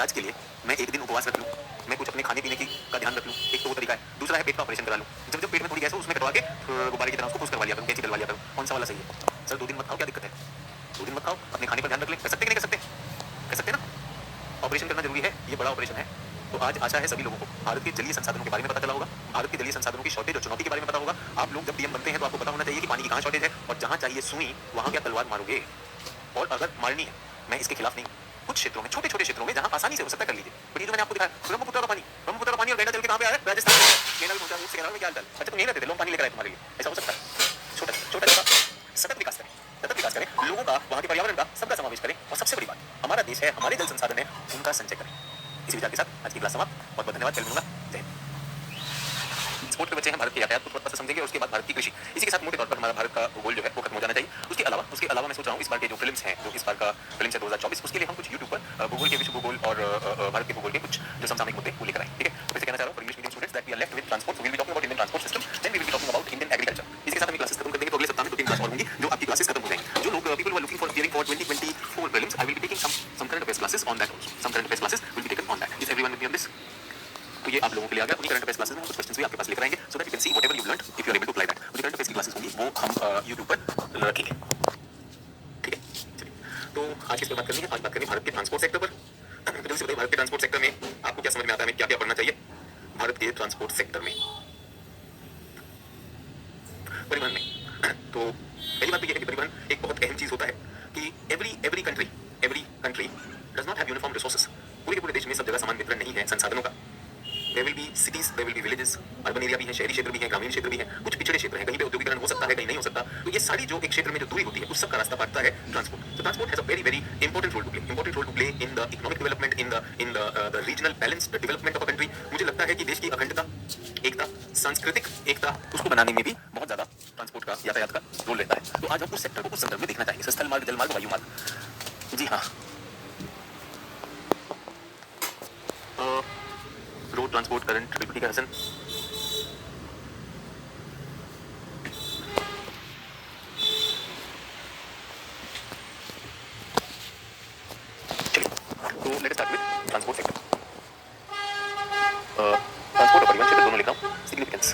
इलाज के लिए मैं एक दिन उपवास रख लूँ, मैं कुछ अपने खाने पीने की का ध्यान रख लूँ, एक तो वो तरीका है। दूसरा है पेट का ऑपरेशन करा लूँ, जब जब पेट में थोड़ी गैस हो उसमें कटवा के गुब्बारे की तरह उसको पुश करवा लिया करूँ, कैंची डलवा लिया करूँ। कौन सा वाला सही है? सर 2 दिन मत खाओ, क्या दिक्कत है? 2 दिन मत खाओ, अपने खाने पर ध्यान रख ले। कर सकते कि नहीं कर सकते? कर सकते ना? ऑपरेशन करना जरूरी है, ये बड़ा ऑपरेशन है। तो आज आशा है सभी लोगों को भारत के जलीय संसाधनों के बारे में पता चला होगा, भारत के जलीय संसाधनों की शॉर्टेज और चुनौती के बारे में पता होगा। आप लोग जब पीएम बनते हैं तो आपको पता होना चाहिए कि पानी की कहाँ शॉर्टेज है और जहाँ चाहिए सुई वहाँ क्या तलवार मारोगे। और अगर मारनी है, मैं इसके खिलाफ नहीं हूँ, कुछ क्षेत्रों में, छोटे छोटे क्षेत्रों में जहाँ आसानी से हो सकता है कर लीजिए। बट ये जो मैंने आपको दिखाया ब्रह्मपुत्र का पानी और गंगा जल के कहाँ पे आया? राजस्थान में। गंगा भी पहुंचा, उससे में क्या हाल? अच्छा तुम यहीं रहते थे, लोग पानी लेकर आए तुम्हारे लिए, ऐसा हो सकता है? छोटा छोटा सतत विकास करें, सतत विकास करें, लोगों का, वहाँ के पर्यावरण का सबका समावेश करें और सबसे बड़ी बात, हमारा देश है, हमारे जल संसाधन है, उनका संचय करें। इसी विचार के साथ आज की क्लास समाप्त। बहुत बहुत धन्यवाद, कल मिलूंगा। जय हिंद। स्पोर्ट के बच्चे हैं, भारत के यातायात को थोड़ा सा समझेंगे और उसके बाद भारत की कृषि, इसी के साथ मोटे तौर पर हमारा भारत का भूगोल जो है वो खत्म हो जाना चाहिए। उसके अलावा मैं सोच रहा हूँ इस बार के जो फिल्म्स हैं, जो इस बार का फिल्म है 2024, उसके लिए हम कुछ यूट्यूब पर भूगोल के, विश्व भूगोल और भारत के भूगोल के कुछ जो समसामयिक मुद्दे वो लेकर आए। ठीक है, तो इसे कहना चाह रहा हूँ English medium students that we are left with transport, we will be talking about Indian transport system, then we will be talking about Indian agriculture. इसके साथ हम क्लासेस खत्म कर देंगे, तो अगले सप्ताह में 2-3 क्लास और होंगी जो आपकी क्लासेस खत्म हो जाएंगी। जो लोग people who are looking for hearing for 2024 prelims, I will be taking some current affairs classes on that also, some current affairs classes will be taken on that. Is everyone with me on this? तो ये आप लोगों के लिए आ गया। उन्हीं current affairs classes में कुछ क्वेश्चंस भी आपके पास लेकर आएंगे so that you can see whatever you learned if you are able to apply that. जो करंट अफेयर्स की क्लासेस होंगी वो हम यूट्यूब पर रखेंगे। ठीक है, चलिए तो आज किस पर बात करनी है? आज बात करनी है भारत के ट्रांसपोर्ट सेक्टर पर। तो जल्दी से बताइए, भारत के ट्रांसपोर्ट सेक्टर में आपको क्या समझ में आता है, क्या क्या पढ़ना चाहिए भारत के ट्रांसपोर्ट सेक्टर में, परिवहन में? तो पहली बात तो ये है कि परिवहन एक बहुत अहम चीज होता है कि every country does not have uniform resources. पूरे के पूरे देश में सब जगह समान वितरण नहीं है संसाधनों का। There will be cities, there will be villages, urban area भी है, शहरी क्षेत्र भी है, ग्रामीण क्षेत्र भी है, कुछ पिछड़े क्षेत्र हैं, कहीं पे औद्योगिकरण हो सकता है, कहीं नहीं हो सकता। तो ये सारी जो एक क्षेत्र में जो दूरी होती है उस सब का रास्ता काटता है ट्रांसपोर्ट। तो transport has a very important role to play in the economic development, in the regional balanced development of a country. मुझे लगता है कि देश की अखंडता, एकता, सांस्कृतिक एकता, उसको बनाने में भी बहुत ज्यादा ट्रांसपोर्ट का, यातायात का रोल रहता है। तो आज हम उस सेक्टर को उस संदर्भ में देखना चाहेंगे, स्थल मार्ग, जल मार्ग, वायु मार्ग। जी हाँ, रोड ट्रांसपोर्ट करंट बिल्कुल ठीक है हसन। तो let us start with transport sector. Transport और परिवहन क्षेत्र दोनों लिख रहा हूँ। सिग्निफिकेंस,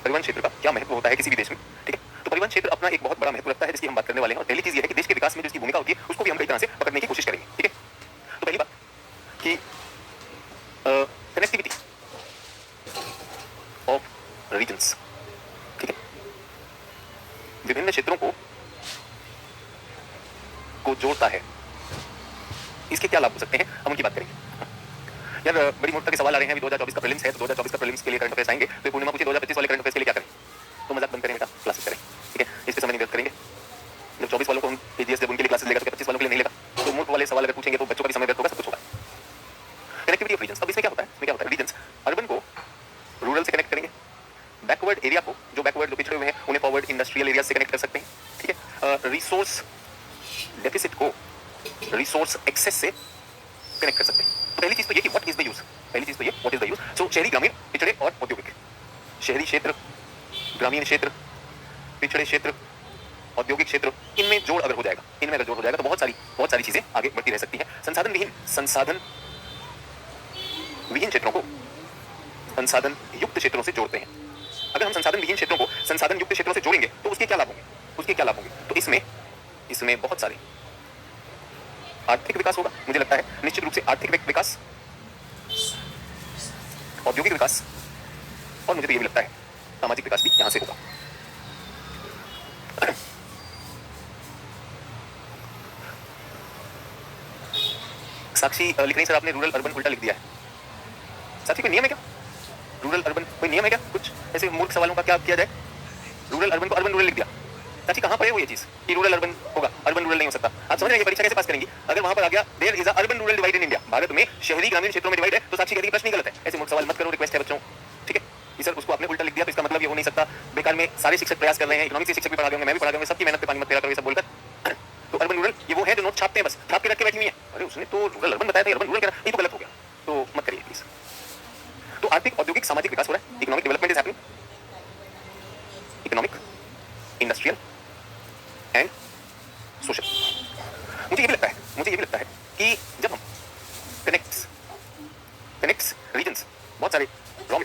परिवहन क्षेत्र का क्या महत्व होता है किसी भी देश में? ठीक है, तो परिवहन क्षेत्र अपना एक बहुत बड़ा महत्व रखता है जिसकी हम बात करने वाले हैं। और पहली चीज ये है कि देश के विकास में जो इसकी भूमिका होती है उसको भी हम कई तरह से पकड़ने की कोशिश करेंगे। ठीक है, तो पहली बात कि कनेक्टिविटी ऑफ रीजन्स। ठीक है, विभिन्न क्षेत्रों को जोड़ता है, इसके क्या लाभ हो सकते हैं हम उनकी बात करेंगे। यार बड़ी मोटे के सवाल आ रहे हैं, अभी 2024 का प्रीलिम्स है, तो 2024 का प्रीलिम्स के लिए करंट अफेयर्स आएंगे, तो पूर्णिमा पूछे 2025 वाले करंट अफेयर्स के लिए क्या करें? तो मजाक बंद करें बेटा, क्लासेस करें। ठीक है, इस पे समय नहीं व्यर्थ करेंगे। जब 24 वालों को हम एजीएस जब उनके लिए क्लासेस लेगा तो 25 वालों के लिए नहीं लेगा। तो मूर्ख वाले सवाल अगर पूछेंगे तो बच्चों का भी समय व्यर्थ होगा, सब कुछ होगा। कनेक्टिविटी ऑफ रीजन्स, अब इसमें क्या होता है? रीजन्स अर्बन को रूरल से कनेक्ट करेंगे, बैकवर्ड एरिया को, जो बैकवर्ड, जो पिछड़े हुए हैं, उन्हें फॉरवर्ड इंडस्ट्रियल एरिया से कनेक्ट कर सकते हैं। ठीक है, रिसोर्स डेफिसिट को रिसोर्स एक्सेस से कनेक्ट कर सकते हैं। तो पहली चीज तो ये कि व्हाट इज द यूज। सो शहरी, ग्रामीण, पिछड़े और औद्योगिक। शहरी क्षेत्र, ग्रामीण क्षेत्र, पिछड़े क्षेत्र, औद्योगिक क्षेत्र, इनमें जोड़ अगर हो जाएगा तो बहुत सारी चीजें आगे बढ़ती रह सकती हैं। संसाधन विहीन क्षेत्रों को संसाधन युक्त क्षेत्रों से जोड़ते हैं। अगर हम संसाधन विहीन क्षेत्रों को संसाधन युक्त क्षेत्रों से जोड़ेंगे तो उसके क्या लाभ होंगे? तो इसमें बहुत सारे आर्थिक विकास होगा, मुझे लगता है निश्चित रूप से आर्थिक विकास, औद्योगिक विकास, और मुझे तो ये भी लगता है सामाजिक विकास भी यहां से होगा। साक्षी लिख रही सर आपने रूरल अर्बन उल्टा लिख दिया है। साक्षी कोई नियम है क्या? रूरल अर्बन कोई नियम है क्या? कुछ ऐसे मूर्ख सवालों का क्या किया जाए? रूरल अर्बन को अर्बन रूरल लिख दिया। साक्षी कहां पर है वो ये चीज कि रूरल अर्बन होगा, अर्बन रूरल नहीं हो सकता? आप समझ रहे हैं परीक्षा कैसे पास करेंगी? अगर वहां पर आ गया there is a urban rural divide in India, Bharat में शहरी ग्रामीण क्षेत्रों में डिवाइड है, तो साक्षी कहती है प्रश्न ही गलत है। ऐसे मूर्ख सवाल मत करो, रिक्वेस्ट है बच्चों। ठीक है, कि सर उसको आपने उल्टा लिख दिया तो इसका मतलब ये हो नहीं सकता, बेकार में सारे शिक्षक प्रयास कर रहे हैं, इकोनॉमिक्स के शिक्षक भी पढ़ा देंगे, मैं भी पढ़ा दूंगा, सबकी मेहनत पे पानी मत फेरा करो ये सब बोलकर। तो अर्बन रूरल ये वो है जो नोट छापते हैं, बस छाप के रख के बैठी हुई है। अरे उसने तो रूरल अर्बन बताया था, अर्बन रूरल कह रहा, ये तो गलत हो गया, तो मत करिए प्लीज। तो आर्थिक, औद्योगिक, सामाजिक विकास हो रहा है, economic development is happening, economic, industrial and social. मुझे ये भी लगता है कि जब हम कनेक्ट्स रीजन्स, बहुत सारे रॉ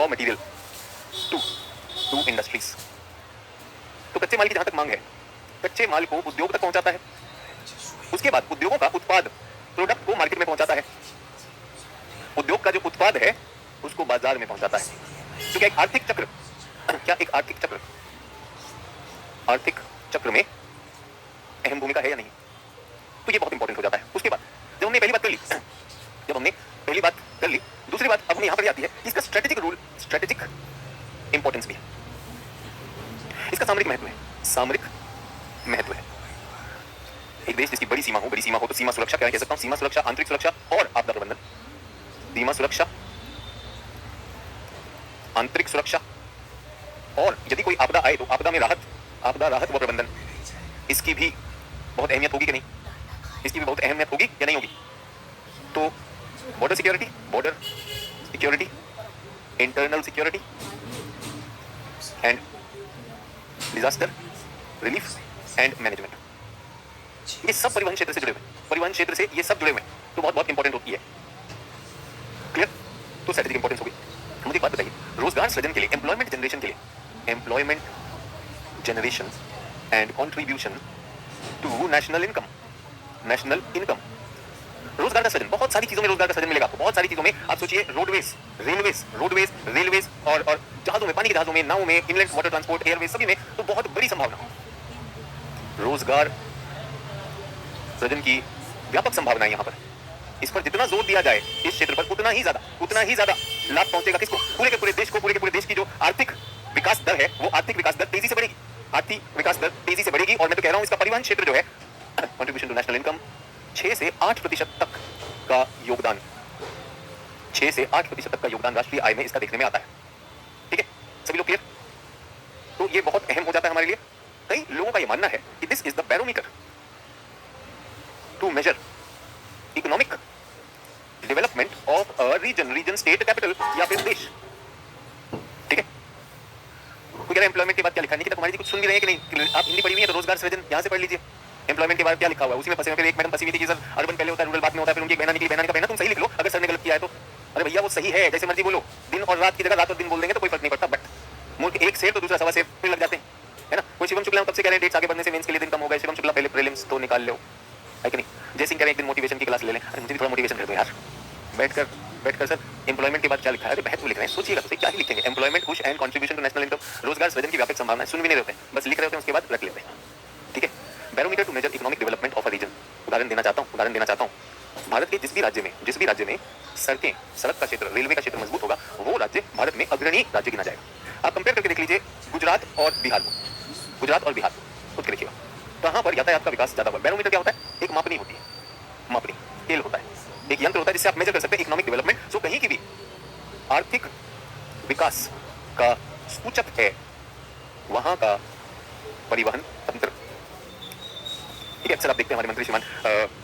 मटेरियल टू इंडस्ट्रीज, तो कच्चे माल की जहां तक मांग है, कच्चे माल को उद्योग तक पहुंचाता है, उसके बाद उद्योगों का उत्पाद प्रोडक्ट को मार्केट में पहुंचाता है, उद्योग का जो उत्पाद है उसको बाजार में पहुंचाता है। तो क्या एक आर्थिक चक्र में अहम भूमिका है या नहीं, तो ये बहुत इंपॉर्टेंट हो जाता है। उसके बाद जब हमने पहली बात कर ली, दूसरी बात अब हमें यहां पर आती है, इसका स्ट्रेटेजिक इंपॉर्टेंस भी है, इसका सामरिक महत्व है। एक देश जिसकी बड़ी सीमा हो तो सीमा सुरक्षा क्या कह सकता हूं, सीमा सुरक्षा, आंतरिक सुरक्षा और आपदा प्रबंधन, सीमा सुरक्षा, आंतरिक सुरक्षा, और यदि कोई आपदा आए तो आपदा राहत व प्रबंधन, इसकी भी बहुत अहमियत होगी कि नहीं, इसकी भी बहुत अहमियत होगी या नहीं होगी। तो border security, internal security and disaster relief and management, ये सब परिवहन क्षेत्र से जुड़े हुए हैं, तो बहुत इंपॉर्टेंट होती है। क्लियर? तो स्ट्रेटेजिक इंपॉर्टेंस होगी। मुझे एक बात बताइए, रोजगार सृजन के लिए, employment generation and contribution to national income, रोजगार का सृजन, बहुत सारी चीजों में रोजगार का सृजन मिलेगा आपको, बहुत सारी चीजों में। आप सोचिए, रोडवेज और जहाजों में, पानी के जहाजों में, नावों में, इनलैंड वाटर ट्रांसपोर्ट, एयरवेज, सभी में तो बहुत बड़ी संभावना, रोजगार सृजन की व्यापक संभावना है यहाँ पर। इस पर जितना जोर दिया जाए इस क्षेत्र पर, उतना ही ज्यादा लाभ पहुंचेगा किसको, पूरे के पूरे देश को। पूरे के पूरे देश की जो आर्थिक विकास दर है, वो आर्थिक विकास दर तेजी से बढ़ेगी, और मैं तो कह रहा हूं इसका परिवहन क्षेत्र जो है, कंट्रीब्यूशन टू नेशनल इनकम 6 से 8% तक का योगदान, 6 से 8% तक का योगदान राष्ट्रीय आय में इसका देखने में आता है। ठीक है, सभी लोग क्लियर? तो ये बहुत अहम हो जाता है हमारे लिए। कई लोगों का ये मानना है कि this is the barometer to measure economic development of a region, state, capital या फिर देश। ठीक है, कोई कह रहा है एम्प्लॉयमेंट के बाद क्या लिखा है, निकिता कुमारी जी कुछ सुन भी रहे हैं कि नहीं? आप हिंदी पढ़ी हुई है तो रोजगार सृजन यहां से पढ़ लीजिए। एम्प्लॉयमेंट के बाद क्या लिखा हुआ है उसी में फंसे हैं। फिर एक मैडम फंसी हुई थी कि सर अर्बन पहले होता है, रूरल बाद में होता है, फिर उनकी एक बहना निकली, बहना का बहना, तुम सही लिख लो, अगर सर ने गलत किया है तो। अरे भैया वो सही है, जैसे मर्जी बोलो, दिन और रात की जगह रात और दिन बोल देंगे तो कोई फर्क नहीं पड़ता, बट मूर्ख एक शेर तो दूसरा सवा शेर फिर लग जाते हैं, है ना। कोई शिवम शुक्ला तब से कह रहे हैं डेट्स आगे बढ़ने से मेंस के लिए दिन कम हो गए, शिवम शुक्ला पहले प्रीलिम्स तो निकाल लो, है कि नहीं। जय सिंह कह रहे हैं एक दिन मोटिवेशन की क्लास ले लें। अरे मुझे भी थोड़ा मोटिवेशन कर दो यार, बैठकर सर एम्प्लॉयमेंट के बाद क्या लिखा है, महत्व लिख रहे हैं, सोचिएगा तो क्या ही लिखेंगे। Employment push and contribution to national income, रोजगार सृजन की व्यापक संभावना, सुन भी नहीं रहते, बस लिख रहे होते हैं, उसके बाद रख लेते हैं। ठीक है, barometer to measure economic development of a region. उदाहरण देना चाहता हूँ, भारत के जिस भी राज्य में सड़क का क्षेत्र, रेलवे का क्षेत्र मजबूत होगा, वो राज्य भारत में अग्रणी राज्य गिना जाएगा। आप कंपेयर करके देख लीजिए गुजरात और बिहार को, खुद के देखिएगा कहां पर यातायात का विकास ज्यादा हुआ। बैरोमीटर क्या होता है, एक मापनी होती है, स्केल होता है, एक यंत्र होता है जिससे आप मेजर कर सकते हैं इकोनॉमिक डेवलपमेंट। सो कहीं की भी आर्थिक विकास का सूचक है वहां का परिवहन तंत्र। ठीक है, अक्सर आप देखते हैं हमारे मंत्री श्रीमान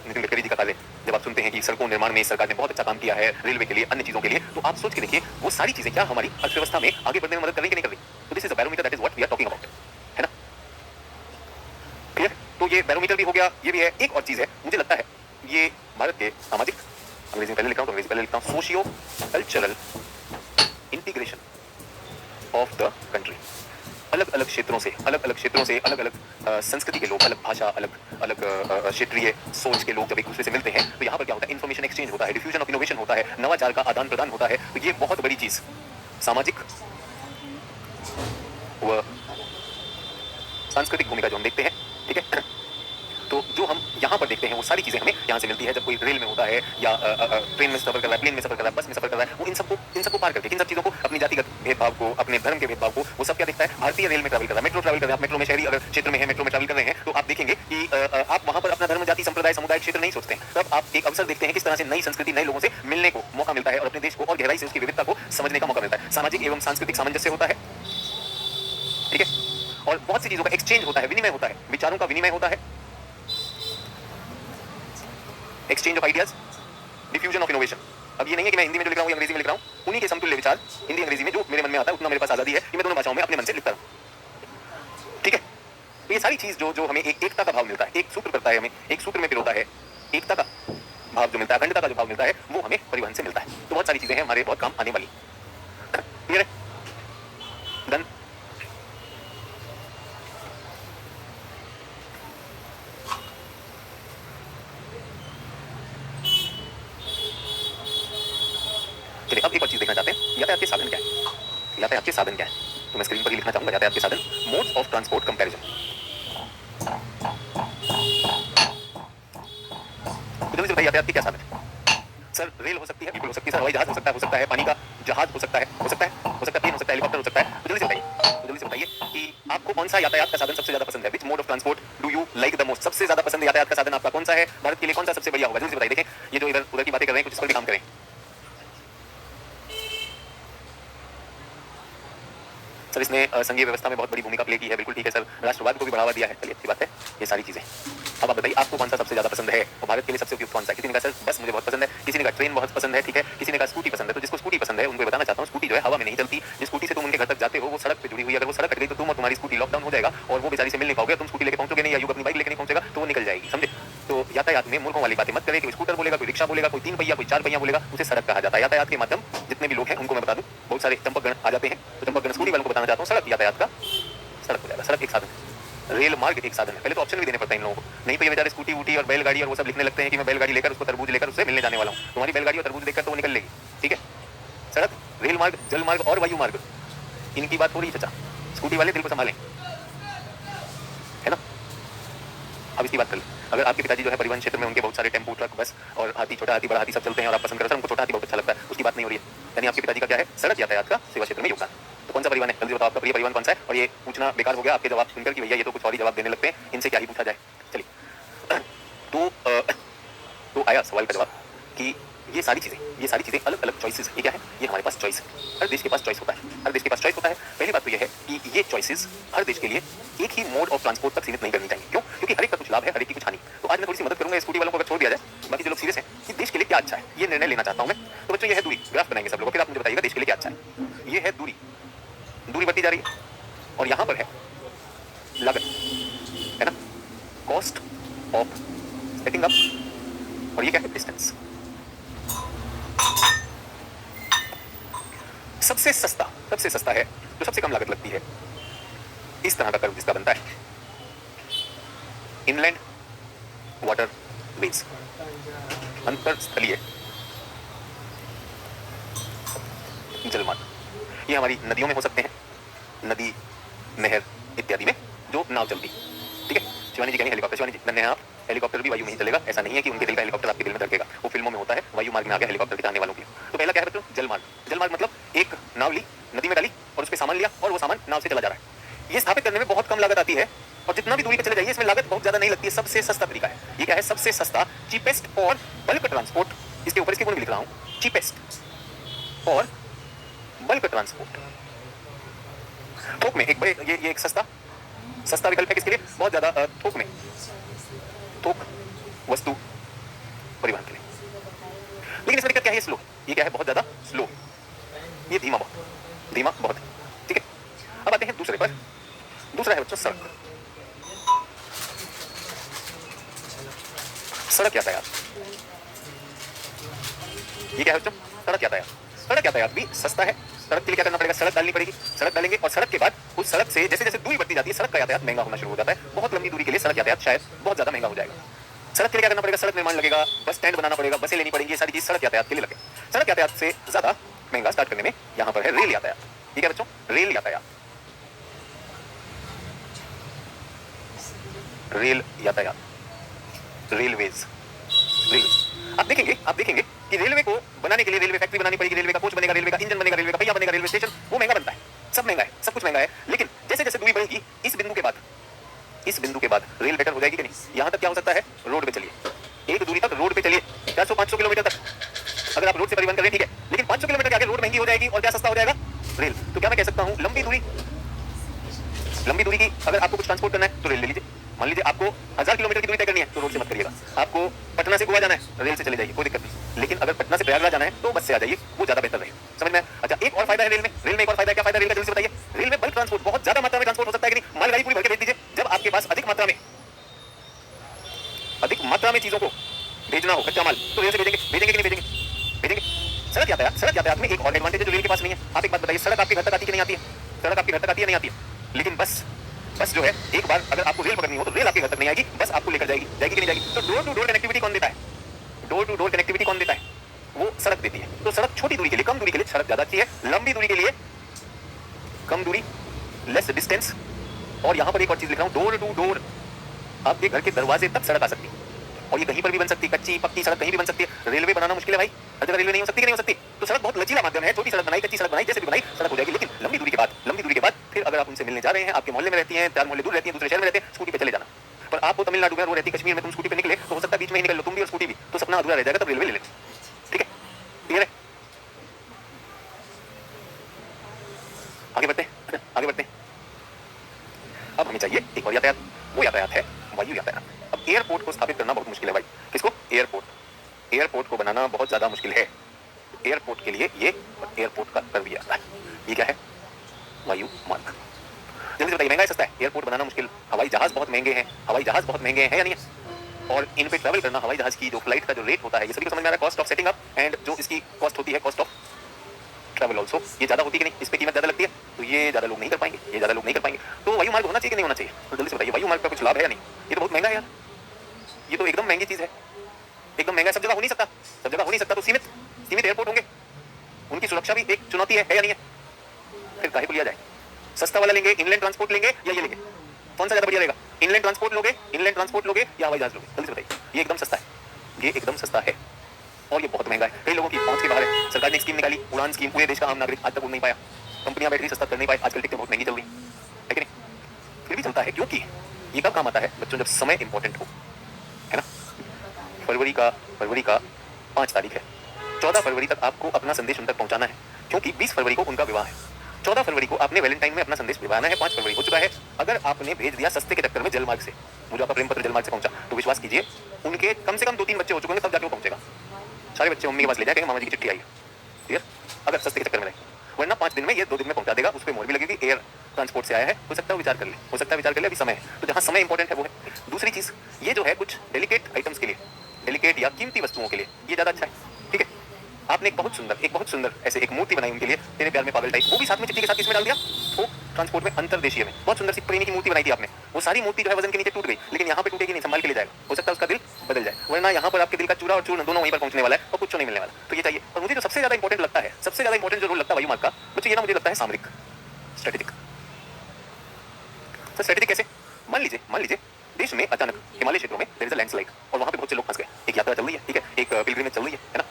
नितिन गडकरी जी का कार्य, जब आप सुनते हैं कि सड़कों निर्माण में सरकार ने बहुत अच्छा काम किया है, रेलवे के लिए, अन्य चीजों के लिए, तो आप सोच के देखिए वो सारी चीजें क्या हमारी अर्थव्यवस्था में आगे बढ़ने में मदद कर रही है कि नहीं कर रही। तो this is a barometer, that is what we are talking about, है ना। क्लियर? तो ये बैरोमीटर भी हो गया, ये भी है। एक और चीज है, मुझे लगता है ये भारत के सामाजिक, अंग्रेजी पहले लिखता हूं तो अंग्रेजी पहले लिखता हूं, socio cultural integration of the country. अलग अलग क्षेत्रों से अलग अलग संस्कृति के लोग, अलग भाषा, अलग क्षेत्रीय सोच के लोग जब एक दूसरे से मिलते हैं तो यहाँ पर क्या होता है, इन्फॉर्मेशन एक्सचेंज होता है, डिफ्यूजन ऑफ इनोवेशन होता है, नवाचार का आदान प्रदान होता है। तो ये बहुत बड़ी चीज सामाजिक व सांस्कृतिक भूमिका जो हम देखते हैं। ठीक है, तो जो हम यहाँ पर देखते हैं वो सारी चीजें हमें यहाँ से मिलती है। जब कोई रेल में होता है या ट्रेन में सफर कर रहा है, प्लेन में सफर कर रहा है, बस में सफर कर रहा है, वो इन सबको पार करके, इन सब चीजों को, अपनी जातिगत भेदभाव को, अपने धर्म के भेदभाव को, वो सब क्या दिखता है, भारतीय रेल में ट्रैवल कर रहा है, मेट्रो ट्रैवल कर रहा है। मेट्रो में शहरी अगर क्षेत्र में है, मेट्रो में ट्रैवल कर रहे हैं तो आप देखेंगे कि आप वहां पर अपना धर्म, जाति, संप्रदाय, समुदाय, क्षेत्र नहीं सोचते हैं। तब आप एक अवसर देखते हैं किस तरह से नई संस्कृति, नए लोगों से मिलने को मौका मिलता है और अपने देश को और गहराई से उसकी विविधता को समझने का मौका मिलता है। सामाजिक एवं सांस्कृतिक सामंजस्य होता है। ठीक है, और बहुत सी चीजों का एक्सचेंज होता है, विनिमय होता है, विचारों का विनिमय होता है, exchange of ideas, diffusion of innovation. अब ये नहीं है कि मैं हिंदी में जो लिख रहा हूँ या अंग्रेजी में लिख रहा हूँ, उन्हीं के समतुल्य विचार हिंदी अंग्रेजी में जो मेरे मन में आता है उतना मेरे पास आजादी है कि मैं दोनों भाषाओं में अपने मन से लिखता रहूँ। ठीक है, तो ये सारी चीज जो हमें एकता का भाव मिलता है, एक सूत्र करता है, हमें एक सूत्र में पिरोता है, एकता का भाव जो मिलता है, अखंडता का जो भाव मिलता है, वो हमें परिवहन से मिलता है। तो बहुत सारी चीजें हैं हमारे बहुत काम आने वाली। क्लियर है? डन। चलिए अब एक और चीज देखना चाहते हैं, यातायात के साधन क्या है। यातायात के साधन क्या है तो मैं स्क्रीन पर ही लिखना चाहूंगा, यातायात के साधन, मोड्स ऑफ ट्रांसपोर्ट कंपैरिजन। तो जल्दी से बताइए यातायात के क्या साधन है। सर रेल हो सकती है, बिल्कुल हो सकती है सर, हवाई जहाज हो सकता है पानी का जहाज हो सकता है प्लेन हो सकता है, हेलीकॉप्टर हो सकता है। तो जल्दी से बताइए कि आपको कौन सा यातायात का साधन सबसे ज्यादा पसंद है। Which mode of transport do you like the most. सबसे ज्यादा पसंद यातायात का साधन आपका कौन सा है, भारत के लिए कौन सा सबसे बढ़िया होगा। जल्दी से बताइए। देखें ये जो इधर उधर की बातें कर रहे हैं, कुछ इस पर भी काम करें। सर इसने संघीय व्यवस्था में बहुत बड़ी भूमिका प्ले की है। बिल्कुल ठीक है सर, राष्ट्रवाद को भी बढ़ावा दिया है। चलिए अच्छी बात है, ये सारी चीजें। अब आप बताइए आपको कौन सा सबसे ज्यादा पसंद है और भारत के लिए सबसे उपयुक्त कौन सा है। किसी ने कहा सर बस मुझे बहुत पसंद है, किसी ने कहा ट्रेन बहुत पसंद है, ठीक है, किसी ने कहा स्कूटी पसंद है। तो जिसको स्कूटी पसंद है उनको बताना चाहता हूँ, स्कूटी जो है हवा में नहीं चलती। जिस स्कूटी से तुम उनके घर तक जाते हो वो सड़क पे जुड़ी हुई है। अगर वो सड़क कट गई तो तुम और तुम्हारी स्कूटी लॉकडाउन हो जाएगा और वो बेचारी से मिल नहीं पाओगे। तुम स्कूटी लेके पहुंचोगे नहीं, या युग अपनी बाइक लेके नहीं पहुंचेगा तो वो निकल जाएगी, समझे। तो यातायात में मूर्खों वाली बातें मत करें कि स्कूटर बोलेगा, कोई रिक्शा बोलेगा, कोई 3 पहिया, कोई 4 पहिया बोलेगा, उसे सड़क कहा जाता है। यातायात के माध्यम जितने भी लोग हैं उनको मैं बता दूं, बहुत सारे चंपकगण आ जाते हैं, तो चंपकगण स्कूटी वालों को बताना चाहता हूँ, सड़क यातायात का सड़क हो जाएगा। सड़क एक साधन है, रेल मार्ग एक साधन है। पहले तो ऑप्शन भी देने पड़ता है इन लोगों को, नहीं तो ये बेचारे स्कूटी वूटी और बैलगाड़ी और वो सब लिखने लगते हैं कि मैं बैलगाड़ी लेकर उसको तरबूज लेकर उससे मिलने जाने वाला हूँ। तुम्हारी बैलगाड़ी और तरबूज देखकर तो वो निकल लेगी, ठीक है। सड़क, रेल मार्ग, जल मार्ग और वायु मार्ग, इनकी बात हो रही है चचा। स्कूटी वाले दिल को संभालें, है ना। अब इसकी बात कर लें, अगर आपके पिताजी जो है परिवहन क्षेत्र में उनके बहुत सारे टेम्पो, ट्रक, बस और हाथी, छोटा हाथी, बड़ा हाथी सब चलते हैं और आप पसंद करते हैं, उनको छोटा हाथी बहुत अच्छा लगता है, उसकी बात नहीं हो रही है। यानी आपके पिताजी का क्या है, सड़क यातायात का सेवा क्षेत्र में योगदान। तो कौन सा परिवहन है, जल्दी बताओ आपका प्रिय परिवहन कौन सा है। और ये पूछना बेकार हो गया आपके जवाब सुनकर कि भैया ये तो कुछ और ही जवाब देने लगते हैं, इनसे क्या ही पूछा जाए। चलिए तो आया सवाल का जवाब कि ये सारी चीजें अलग अलग चॉइसेस। ये क्या है, ये हमारे पास चॉइस है। हर देश के पास चॉइस होता है, हर देश के पास चॉइस होता है। पहली बात तो ये है कि ये चॉइसेस हर देश के लिए एक ही मोड ऑफ ट्रांसपोर्ट तक सीमित नहीं करनी चाहिए। क्यों? क्योंकि हर एक का कुछ लाभ है, हर एक की कुछ हानि। तो आज मैं थोड़ी सी मदद करूंगा स्कूटी वालों को, अगर छोड़ दिया जाए, बाकी जो लोग सीरियस हैं कि देश के लिए क्या अच्छा है, ये निर्णय लेना चाहता हूं मैं। तो बच्चों ये है दूरी, ग्राफ बनाएंगे सब लोग, फिर आप मुझे बताइएगा देश के लिए क्या अच्छा है। ये है दूरी, दूरी बढ़ती जा रही है और यहां पर है लागत, है ना, कॉस्ट ऑफ सेटिंग अप, और ये क्या है, डिस्टेंस। सबसे सस्ता है जो सबसे कम लागत लगती है, इस तरह का कर्व जिसका बनता है इनलैंड वाटर वेज, अंतरस्थलीय जलमार्ग। ये हमारी नदियों में हो सकते हैं, नदी, नहर इत्यादि में जो नाव चलती, ठीक है। शिवानी जी कहेंगे हेलीकॉप्टर, शिवानी जी धन्य हैं आप। हेलीकॉप्टर भी वायु में ही चलेगा, ऐसा नहीं है कि उनके दिल का हेलीकॉप्टर आपके दिल में धड़केगा, वो फिल्मों में होता है। वायु मार्ग में आ गया हेलीकॉप्टर के चाहने वालों के लिए। तो पहला क्या है बच्चों, जलमार्ग। जलमार्ग मतलब एक नाव ली, नदी में डाली और उस पर सामान लिया और वो सामान नाव से चला जा रहा है। ये स्थापित करने में बहुत कम लागत आती है और जितना भी दूरी पर चले जाइए इसमें लागत बहुत ज्यादा नहीं लगती है। सबसे सस्ता तरीका है ये। क्या है, सबसे सस्ता, चीपेस्ट फॉर बल्क ट्रांसपोर्ट। इसके ऊपर इसके गुण भी लिख रहा हूं, चीपेस्ट फॉर बल्क ट्रांसपोर्ट। थोक में एक बड़े, ये एक सस्ता विकल्प है किसके लिए, बहुत ज्यादा थोक में, थोक वस्तु परिवहन के लिए। लेकिन इसमें दिक्कत क्या है, स्लो। ये क्या है, बहुत ज्यादा स्लो, ये धीमा बहुत, ठीक है। अब आते हैं दूसरे पर। दूसरा है बच्चों सड़क। सड़क यातायात, ये क्या है बच्चों, सड़क यातायात। सड़क यातायात भी सस्ता है। सड़क के लिए क्या करना पड़ेगा, सड़क डालनी पड़ेगी, सड़क डालेंगे और सड़क के बाद उस सड़क से जैसे जैसे दूरी बढ़ती जाती है सड़क का यातायात महंगा होना शुरू हो जाता है। बहुत लंबी दूरी के लिए सड़क यातायात शायद बहुत ज्यादा महंगा हो जाएगा। सड़क के लिए क्या करना पड़ेगा, सड़क निर्माण लगेगा, बस स्टैंड बनाना पड़ेगा, बसें लेनी पड़ेंगी, ये सारी चीज सड़क यातायात के लिए लगे। सड़क यातायात से ज्यादा महंगा स्टार्ट करने में यहाँ पर है रेल यातायात। ठीक है बच्चों, रेल यातायात, रेल यातायात, रेलवेज। आप देखेंगे कि रेलवे को बनाने के लिए रेलवे फैक्ट्री बनानी पड़ेगी, रेलवे का कोच बनेगा, रेलवे का इंजन बनेगा, रेलवे का पहिया बनेगा, रेलवे स्टेशन, वो महंगा बनता है, सब महंगा है, सब कुछ महंगा है। लेकिन जैसे जैसे दूरी बढ़ेगी इस बिंदु के बाद रेल बेटर हो जाएगी कि नहीं। यहां तक क्या हो सकता है, रोड पे चलिए, एक दूरी तक रोड पे चलिए, 400-500 किलोमीटर तक अगर आप रोड से परिवहन कर रहे हैं, ठीक है। लेकिन 500 किलोमीटर के आगे रोड महंगी हो जाएगी और क्या सस्ता हो जाएगा, रेल। तो क्या मैं कह सकता हूं, लंबी दूरी की अगर आपको कुछ ट्रांसपोर्ट करना है तो रेल ले लीजिए, मान लीजिए आपको 1000 किलोमीटर की दूरी तय करनी है तो रोड से मत करिएगा। आपको पटना से गोवा जाना है रेल से चले जाइए, कोई दिक्कत नहीं। लेकिन अगर पटना से प्रयागराज जाना है तो बस से आ जाइए, वो ज्यादा बेहतर रहेगा। समझ में? अच्छा, एक और फायदा है रेल में एक और फायदा है। क्या फायदा रेल का, जल्दी से बताइए। रेल में बल्क ट्रांसपोर्ट, बहुत ज्यादा मात्रा में ट्रांसपोर्ट हो सकता है कि नहीं। मालगाड़ी पूरी भर के भेज दीजिए। जब आपके पास अधिक मात्रा में चीजों को भेजना हो, कच्चा माल, तो रेल से भेजेंगे कि नहीं भेजेंगे। सड़क यातायात में एक और एडवांटेज है जो रेल के पास नहीं है। आप एक बात बताइए, सड़क आपके घर तक आती है कि नहीं आती है? सड़क आपके घर तक आती है नहीं आती है? लेकिन बस जो है, एक बार अगर आपको रेल पकड़नी हो तो रेल आपके घर तक नहीं आएगी, बस आपको लेकर जाएगी कि नहीं जाएगी? तो डोर टू डोर कनेक्टिविटी कौन देता है? डोर टू डोर कनेक्टिविटी कौन देता है? वो सड़क देती है। तो सड़क छोटी दूरी के लिए, कम दूरी के लिए सड़क ज्यादा अच्छी है, लंबी दूरी के लिए कम दूरी, लेस डिस्टेंस। और यहां पर एक और चीज लिख रहा हूं, डोर टू डोर, आपके घर के दरवाजे तक सड़क आ सकती है। और ये कहीं पर भी बन सकती है, कच्ची पक्की सड़क कहीं भी बन सकती है। रेलवे बनाना मुश्किल है भाई, हर जगह रेलवे नहीं हो सकती कि नहीं हो सकती? तो सड़क बहुत लचीला माध्यम है, छोटी सड़क बनाई, कच्ची सड़क बनाई, जैसे भी बनाई सड़क हो जाएगी। लेकिन लंबी दूरी के बाद फिर अगर आप उनसे मिलने जा रहे हैं, आपके मोहल्ले में रहती हैं, 4 मोहल्ले दूर रहती हैं, दूसरे शहर में रहते हैं, स्कूटी पे चले जाना। पर आपको तमिलनाडु में, वो रहती कश्मीर में, तुम स्कूटी पे निकले तो हो सकता है बीच में ही निकल लो तुम भी और स्कूटी भी, तो सपना अधूरा रह जाएगा। तब रेलवे ले लेना, ठीक है? क्लियर है? आगे बढ़ते हैं। अब हमें चाहिए एक और यातायात, वो यातायात है वायु यातायात। अब एयरपोर्ट को स्थापित करना बहुत मुश्किल है भाई। किसको? एयरपोर्ट को बनाना बहुत ज्यादा मुश्किल है। एयरपोर्ट के लिए ये एयरपोर्ट का कर दिया जाता है। ये क्या है? वायु मार्ग। जल्दी बताइए, महंगा है सस्ता है? एयरपोर्ट बनाना मुश्किल। हवाई जहाज बहुत महंगे हैं या नहीं है? और इन पे ट्रैवल करना, हवाई जहाज की जो फ्लाइट का जो रेट होता है, ये सभी को समझ में आ रहा है? Cost of setting up and जो इसकी कॉस्ट होती है, कॉस्ट ऑफ ट्रैवल ऑल्सो, ये ज्यादा होती है कि नहीं? इस पे कीमत ज्यादा लगती है, तो ये ज्यादा लोग नहीं कर पाएंगे। तो वायु मार्ग होना चाहिए कि नहीं होना चाहिए? तो जल्दी से बताइए, वायु मार्ग का कुछ लाभ है या नहीं? ये तो बहुत महंगा है यार, ये तो एकदम महंगी चीज है, एकदम महंगा। सब जगह हो नहीं सकता, तो सीमित एयरपोर्ट होंगे, उनकी सुरक्षा भी एक चुनौती है या नहीं है? फिर काहे को लिया जाए? सस्ता वाला लेंगे, इनलैंड ट्रांसपोर्ट लेंगे या ये लेंगे? कौन सा ज्यादा बढ़िया रहेगा? इनलैंड ट्रांसपोर्ट लोगे या हवाई जहाज लोगे? जल्दी से बताइए। ये एकदम सस्ता है और ये बहुत महंगा है, कई लोगों की पहुंच के बाहर है। सरकार ने एक स्कीम निकाली, उड़ान स्कीम, पूरे देश का आम नागरिक आज तक उड़ नहीं पाया। कंपनियां बैटरी सस्ता कर नहीं पाई, आजकल टिकटें बहुत महंगी चल रही है कि नहीं? फिर भी चलता है, क्योंकि ये कब काम आता है बच्चों? जब समय इंपॉर्टेंट हो, है ना? फरवरी का 5 तारीख है, 14 फरवरी तक आपको अपना संदेश उन तक पहुंचाना है, क्योंकि 20 फरवरी को उनका विवाह है। 14 फरवरी को आपने वैलेंटाइन में अपना संदेश भिजवाना है, 5 फरवरी हो चुका है। अगर आपने भेज दिया सस्ते के चक्कर में जलमार्ग से, मुझे आपका प्रेम पत्र जलमार्ग से पहुंचा, तो विश्वास कीजिए उनके कम से कम 2-3 बच्चे हो चुके होंगे, तब जाके वो पहुंचेगा। सारे बच्चे मम्मी के पास ले जाएंगे, मामा जी की चिट्ठी आई है, क्लियर? अगर सस्ते के चक्कर में रहे, वरना 5 दिन में, ये 2 दिन में पहुंचा देगा। उस पर मोहर भी लगेगी, एयर ट्रांसपोर्ट से आया है, हो सकता है विचार कर ले, अभी समय है। तो जहां समय इंपॉर्टेंट है वो है। दूसरी चीज, ये जो है कुछ डेलिकेट आइटम्स के लिए, डेलिकेट या कीमती वस्तुओं के लिए ये ज्यादा अच्छा है, ठीक है? आपने एक बहुत सुंदर ऐसे एक मूर्ति बनाई उनके लिए, तेरे प्यार में पागल टाइप, वो भी साथ में चिट्ठी के साथ इसमें डाल दिया। वो ट्रांसपोर्ट में अंतरदेशीय में बहुत सुंदर सी प्रेमी की मूर्ति बनाई थी आपने, वो सारी मूर्ति जो है वजन के नीचे टूट गई, लेकिन यहाँ पे टूटेगी नहीं, संभाल के ले जाएगा, हो सकता है उसका दिल बदल जाए। वरना यहाँ पर आपके दिल का चूरा और चूर्ण दोनों वहीं पर पहुंचने वाला है और कुछ नहीं मिलने वाला। तो ये चाहिए। और मुझे जो सबसे ज्यादा इंपॉर्टेंट लगता है, जो रोल लगता है वायु मार्ग का, मुझे लगता है सामरिक, स्ट्रेटेजिक। स्ट्रेटेजिक कैसे? मान लीजिए देश में अचानक हिमालय क्षेत्रों में देयर इज अ लैंडस्लाइड और वहां पे बहुत से लोग फंस गए। एक यात्रा चल रही है, ठीक है, एक पिलग्रिमेज चल रही है ना?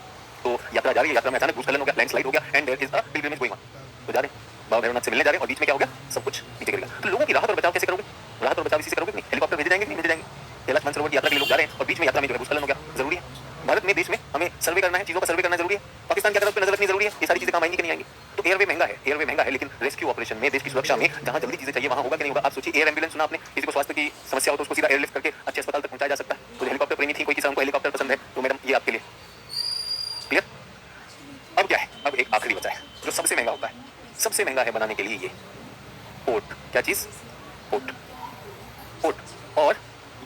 तो यात्रा जा रही है, यात्रा में अचानक भूस्खलन हो गया, लैंडस्लाइड हो गया, and there is a pilgrimage going on. तो जा रहे हैं, बाबा भैरवनाथ से मिलने जा रहे हैं, और बीच में क्या हो गया? सब कुछ नीचे गिर गया। तो लोगों की राहत और बचाव कैसे करोगे? राहत और बचाव इसी से करोगे? नहीं, हेलीकॉप्टर भेजे जाएंगे कि नहीं भेजे जाएंगे? कैलाश मानसरोवर की यात्रा के लिए लोग जा रहे हैं और बीच में यात्रा में जो है भूस्खलन हो गया, जरूरी है? भारत में, देश में हमें सर्वे करना है, चीजों का सर्वे करना जरूरी है। पाकिस्तान की तरफ नजर रखनी जरूरी है। ये सारी चीजें काम आएंगी कि नहीं आएंगी? तो एयरवे महंगा है, लेकिन रेस्क्यू ऑपरेशन में, देश की सुरक्षा में जहां जल्दी चीजें चाहिए वहां होगा कि नहीं होगा? आप सोचिए, एयर एम्बुलेंस सुना आपने? किसी को स्वास्थ्य की समस्या हो तो उसको सीधा एयरलिफ्ट करके अच्छे अस्पताल तक पहुंचाया जा सकता है। तो हेलीकॉप्टर प्रेमी थी, कोई किसान को हेलीकॉप्टर पसंद है, तो मैडम ये आपके लिए, क्लियर? अब क्या है? अब एक आखिरी बचा है जो सबसे महंगा होता है, सबसे महंगा है बनाने के लिए, ये पोर्ट। क्या चीज? पोर्ट। और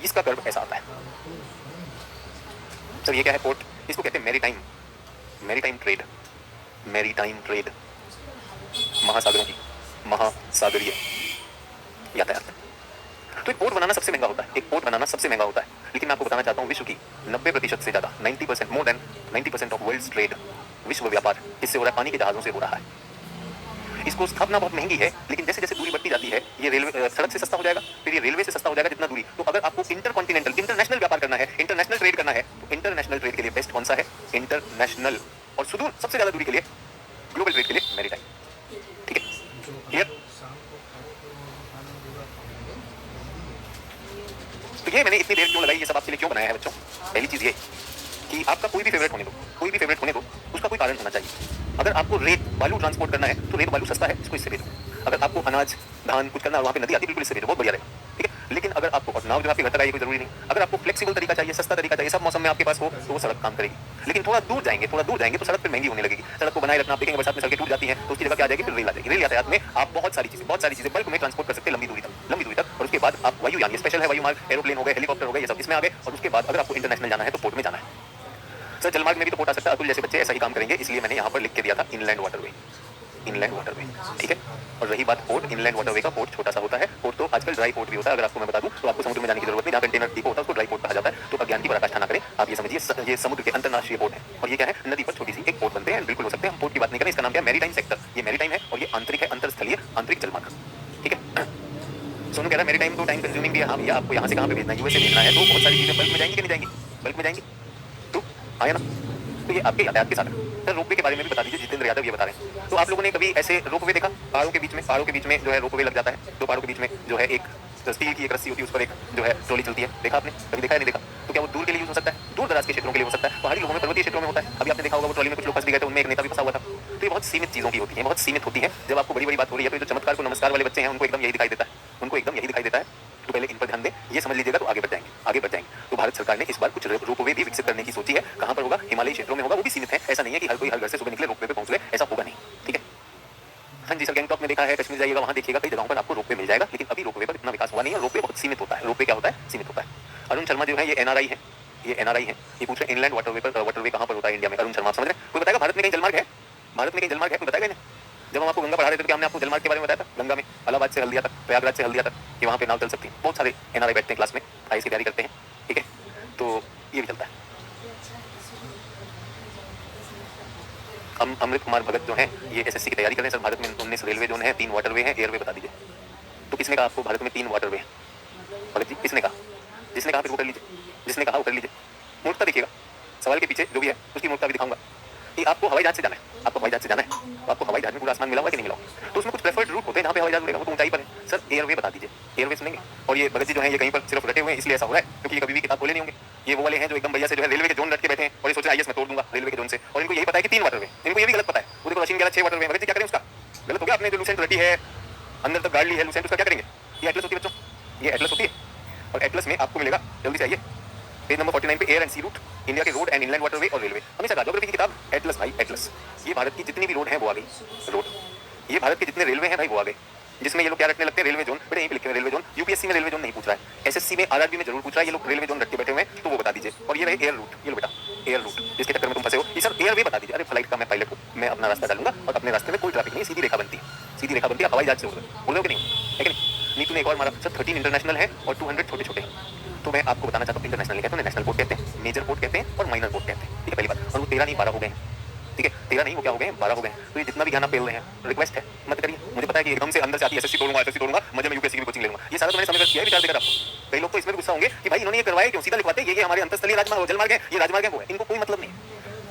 इसका कर्व ऐसा आता है सर, ये क्या है? पोर्ट। इसको कहते हैं मैरीटाइम ट्रेड, महासागरीय यातायात। तो एक पोर्ट बनाना सबसे महंगा होता है, लेकिन मैं आपको बताना चाहता हूँ विश्व की 90% से ज्यादा, 90%, more than 90% of world trade, विश्व व्यापार इससे हो रहा है, पानी के जहाजों से हो रहा है। इसको स्थापना बहुत महंगी है, लेकिन जैसे जैसे दूरी बढ़ती जाती है, ये रेलवे सड़क से सस्ता हो जाएगा, फिर ये रेलवे से सस्ता हो जाएगा जितना दूरी। तो अगर आपको इंटरनेशनल व्यापार करना है, इंटरनेशनल ट्रेड करना है, तो इंटरनेशनल ट्रेड के लिए बेस्ट कौन सा है? इंटरनेशनल। और सुदूर सबसे ज्यादा दूरी के लिए, ग्लोबल ट्रेड के लिए मैरीटाइम, ठीक है? क्लियर? तो ये मैंने इतनी देर क्यों लगाई, ये सब आपके लिए क्यों बनाया है बच्चों? पहली चीज ये कि आपका कोई भी फेवरेट होने दो, उसका कोई कारण होना चाहिए। अगर आपको रेत बालू ट्रांसपोर्ट करना है तो रेत बालू सस्ता है, इसको इससे भेजो। अगर आपको अनाज धान कुछ करना है, वहाँ पे नदी आती है, बिल्कुल इससे भेजो, बहुत बढ़िया रहेगा, ठीक है? लेकिन अगर आपको, और नाव जो आपके घर तक आए कोई जरूरी नहीं, अगर आपको फ्लेक्सिबल तरीका चाहिए, सस्ता तरीका चाहिए, सब मौसम में आपके पास हो, तो वो सड़क काम करेगी। लेकिन थोड़ा दूर जाएंगे तो सड़क फिर महंगी होने लगेगी। सड़क को बनाए रखना, आप देखेंगे बरसात में सड़कें टूट जाती हैं, तो उसकी जगह क्या आ जाएगी, फिर रेल आ जाएगी। रेल यातायात में आप बहुत सारी चीजें बल्क में ट्रांसपोर्ट कर सकते हैं लंबी दूरी तक। और उसके बाद आप वायुयान, स्पेशल है वायु मार्ग, एरोप्लेन हो गए, हेलीकॉप्टर हो गए, ये सब इसमें आ गए। और उसके बाद अगर आपको इंटरनेशनल जाना है तो पोर्ट में जाना है। सर जलमार्ग में भी तो पोर्ट आ सकता है। अतुल जैसे बच्चे ऐसा ही काम करेंगे, इसलिए मैंने यहाँ पर लिख के दिया था इनलैंड वाटरवे, ठीक है। और रही बात पोर्ट, इनलैंड वाटरवे का पोर्ट छोटा सा होता है। पोर्ट तो आजकल ड्राई पोर्ट भी होता है। अगर आपको मैं बता दूं तो आपको समुद्र में जाने की जरूरत नहीं, जहाँ कंटेनर डिपो होता है उसको ड्राई पोर्ट कहा जाता है। तो अज्ञान की पराकाष्ठा ना करें, आप ये समझिए ये समुद्र के अंतरराष्ट्रीय पोर्ट है। और ये क्या है, नदी पर छोटी सी एक पोर्ट बनते हैं, बिल्कुल हो सकते हैं। हम पोर्ट की बात नहीं करें, इसका नाम क्या है, मैरीटाइम सेक्टर। ये मैरीटाइम है और ये आंतरिक है, अंतरस्थलीय आंतरिक जलमार्ग, ठीक है। सोनू कह रहा है मैरीटाइम तो टाइम कंज्यूमिंग भी है। हाँ भैया, आपको यहाँ से कहाँ पे भेजना है, यूएसए भेजना है, तो बहुत सारी चीजें बल्क में जाएंगी कि नहीं जाएंगी, बल्क में जाएंगी, तो आया ना। तो ये आपके यातायात के साथ है। सर रोपवे के बारे में भी बता दीजिए, जितेंद्र यादव ये बता रहे हैं। तो आप लोगों ने कभी ऐसे रोपवे देखा, पहाड़ों के बीच में जो है रोपवे लग जाता है, तो पहाड़ों के बीच में जो है एक स्टील की एक रस्सी होती है, उस पर एक जो है ट्रॉली चलती है, देखा आपने, कभी देखा है, नहीं देखा? तो क्या वो दूर के लिए यूज हो सकता है, दूर दराज के क्षेत्रों के लिए हो सकता है, पहाड़ी लोगों में, पर्वतीय क्षेत्रों में होता है। अभी आपने देखा होगा वो ट्रॉली में कुछ लोग फंस भी गए थे, उनमें एक नेता भी फंसा हुआ था। तो ये बहुत सीमित चीजों की होती है, बहुत सीमित होती है। जब आपको बड़ी बड़ी बात हो रही है तो जो चमत्कार को नमस्कार वाले बच्चे हैं उनको एकदम यही दिखाई देता है, तो पहले इन पर ध्यान दें, ये समझ लीजिएगा तो आगे बढ़ जाएंगे। तो भारत सरकार ने इस बार कुछ रोपवे भी विकसित करने की सोची है। कहां पर होगा, हिमालयी क्षेत्रों में होगा, वो भी सीमित है। ऐसा नहीं है कि हर घर से सुबह निकले रोपवे पे पहुंच गए, ऐसा होगा नहीं, ठीक है। हाँ जी सर, गैंगटॉक में देखा है, कश्मीर जाइएगा वहां देखिएगा, कई जगहों पर आपको रोपवे मिल जाएगा, लेकिन अभी रोपवे पर इतना विकास हुआ नहीं है। रोपवे बहुत सीमित होता है। रोपवे क्या होता है, सीमित होता है। अरुण शर्मा जो है ये एनआरआई है, ये पूछ रहे इनलैंड वाटरवे कहां पर होता है इंडिया में। अरुण शर्मा आप समझ रहे हैं, कोई बताएगा भारत में कहीं जलमार्ग है, कोई बताएगा इन्हें? जब हम आपको गंगा पढ़ा रहे थे तो हमने आपको जलमार्ग के बारे में बताया था, गंगा में इलाहाबाद से हल्दिया तक, प्रयागराज से हल्दिया तक, कि वहाँ पे नाव चल सकती है। बहुत सारे एनआरआई बैठते हैं क्लास में, आईएएस की तैयारी करते हैं, ठीक है। तो ये भी चलता है। हम अमृत कुमार भगत जो हैं ये एसएससी की तैयारी कर रहे हैं। सर भारत में 19 रेलवे जोन है, 3 वाटरवे हैं, एयरवे बता दीजिए। तो किसने कहा आपको भारत में 3 वाटरवे हैं? भगत जी किसने कहा? जिसने कहा फिर वो कर लीजिए, जिसने कहा वो कर लीजिए। मूर्खता देखिएगा, सवाल के पीछे जो भी है उसकी मूर्खता भी दिखाऊंगा। कि आपको हवाई जहाज से जाना है, आपको हवाई जहाज में पूरा आसमान मिला हुआ कि नहीं मिला हुआ, तो उसमें कुछ प्रेफर्ड रूट होते हैं जहाँ पे हवाई जहाज उड़ेगा, वो तो ऊंचाई पर है। सर एयरवे बता दीजिए, एयरवे सुनेंगे। और ये भगत जी जो है ये कहीं पर सिर्फ रटे हुए हैं, इसलिए ऐसा हो रहा है क्योंकि ये कभी भी किताब खोले नहीं होंगे। ये वो वाले हैं जो एकदम भैया से जो है रेलवे के जोन रट के बैठे हैं और ये सोच रहे आईएएस में तोड़ दूंगा रेलवे के जोन से, और इनको यही पता है कि 3 वाटरवे, इनको ये भी गलत पता है। वो देखो रशियन कह रहा 6 वाटरवे, भगत जी क्या करें उसका? गलत हो गया, आपने जो लूसेंट रटी है, अंदर तक गाड़ ली है लूसेंट, उसका क्या करेंगे? ये एटलस होती है बच्चों, ये एटलस होती है। और एटलस में आपको मिलेगा, जल्दी से आइए, पेज नंबर 49 पे air and sea route, India के रोड एंड इनलैंड वाटरवे और रेलवे। हमेशा ज्योग्राफी की किताब एटलस भाई, एटलस। ये भारत की जितनी भी रोड है वो आ गई, रोड। ये भारत के जितने रेलवे हैं भाई वो आ गए। जिसमें ये लोग क्या रखने लगते हैं, रेलवे जोन, बेटे यहीं पे लिखे हुए रेलवे जोन। यूपीएससी में रेलवे जोन नहीं पूछ रहा है, एसएससी में आरआरबी में जरूर पूछ रहा है, ये लोग रेलवे जोन रख के बैठे हुए हैं, तो वो बता दीजिए। और ये रहे एयर रूट, ये लो बेटा एयर रूट, जिसके चक्कर में तुम फंसे हो। ये सर एयरवे बता दीजिए। अरे फ्लाइट का मैं पायलट हूँ, मैं अपना रास्ता डालूंगा और अपने रास्ते में कोई ट्रैफिक नहीं, सीधी रेखा बनती है, हवाई जहाज से उड़ रहे हो कि नहीं, है कि नहीं? नीतू ने एक और मारा, सर 13 इंटरनेशनल है और 200 छोटे छोटे। तो मैं आपको बताना चाहता हूँ, इंटरनेशनल नहीं कहते हैं, नेशनल पोर्ट कहते हैं, मेजर पोर्ट कहते हैं और माइनर पोर्ट कहते हैं, ठीक है, पहली बात। और वो 13 नहीं 12 हो गए हैं, ठीक है, 13 नहीं वो क्या हो गए, 12 हो गए। तो ये जितना भी ज्ञान आप पेल रहे हैं, रिक्वेस्ट है मत करिए। मुझे पता है कि एकदम से अंदर से आती है एसएससी तोड़ूंगा, मजे में यूपीएससी की कोचिंग लूंगा, ये सारा तो मैंने समझ किया है, विचार देकर आपको। कई लोग तो इसमें भी गुस्सा होंगे कि भाई इन्होंने ये करवाया क्यों, सीधा लिखवाते ये हमारे अंतरस्थलीय राजमार्ग जलमार्ग है, ये राजमार्ग है वो है। इनको कोई मतलब नहीं है,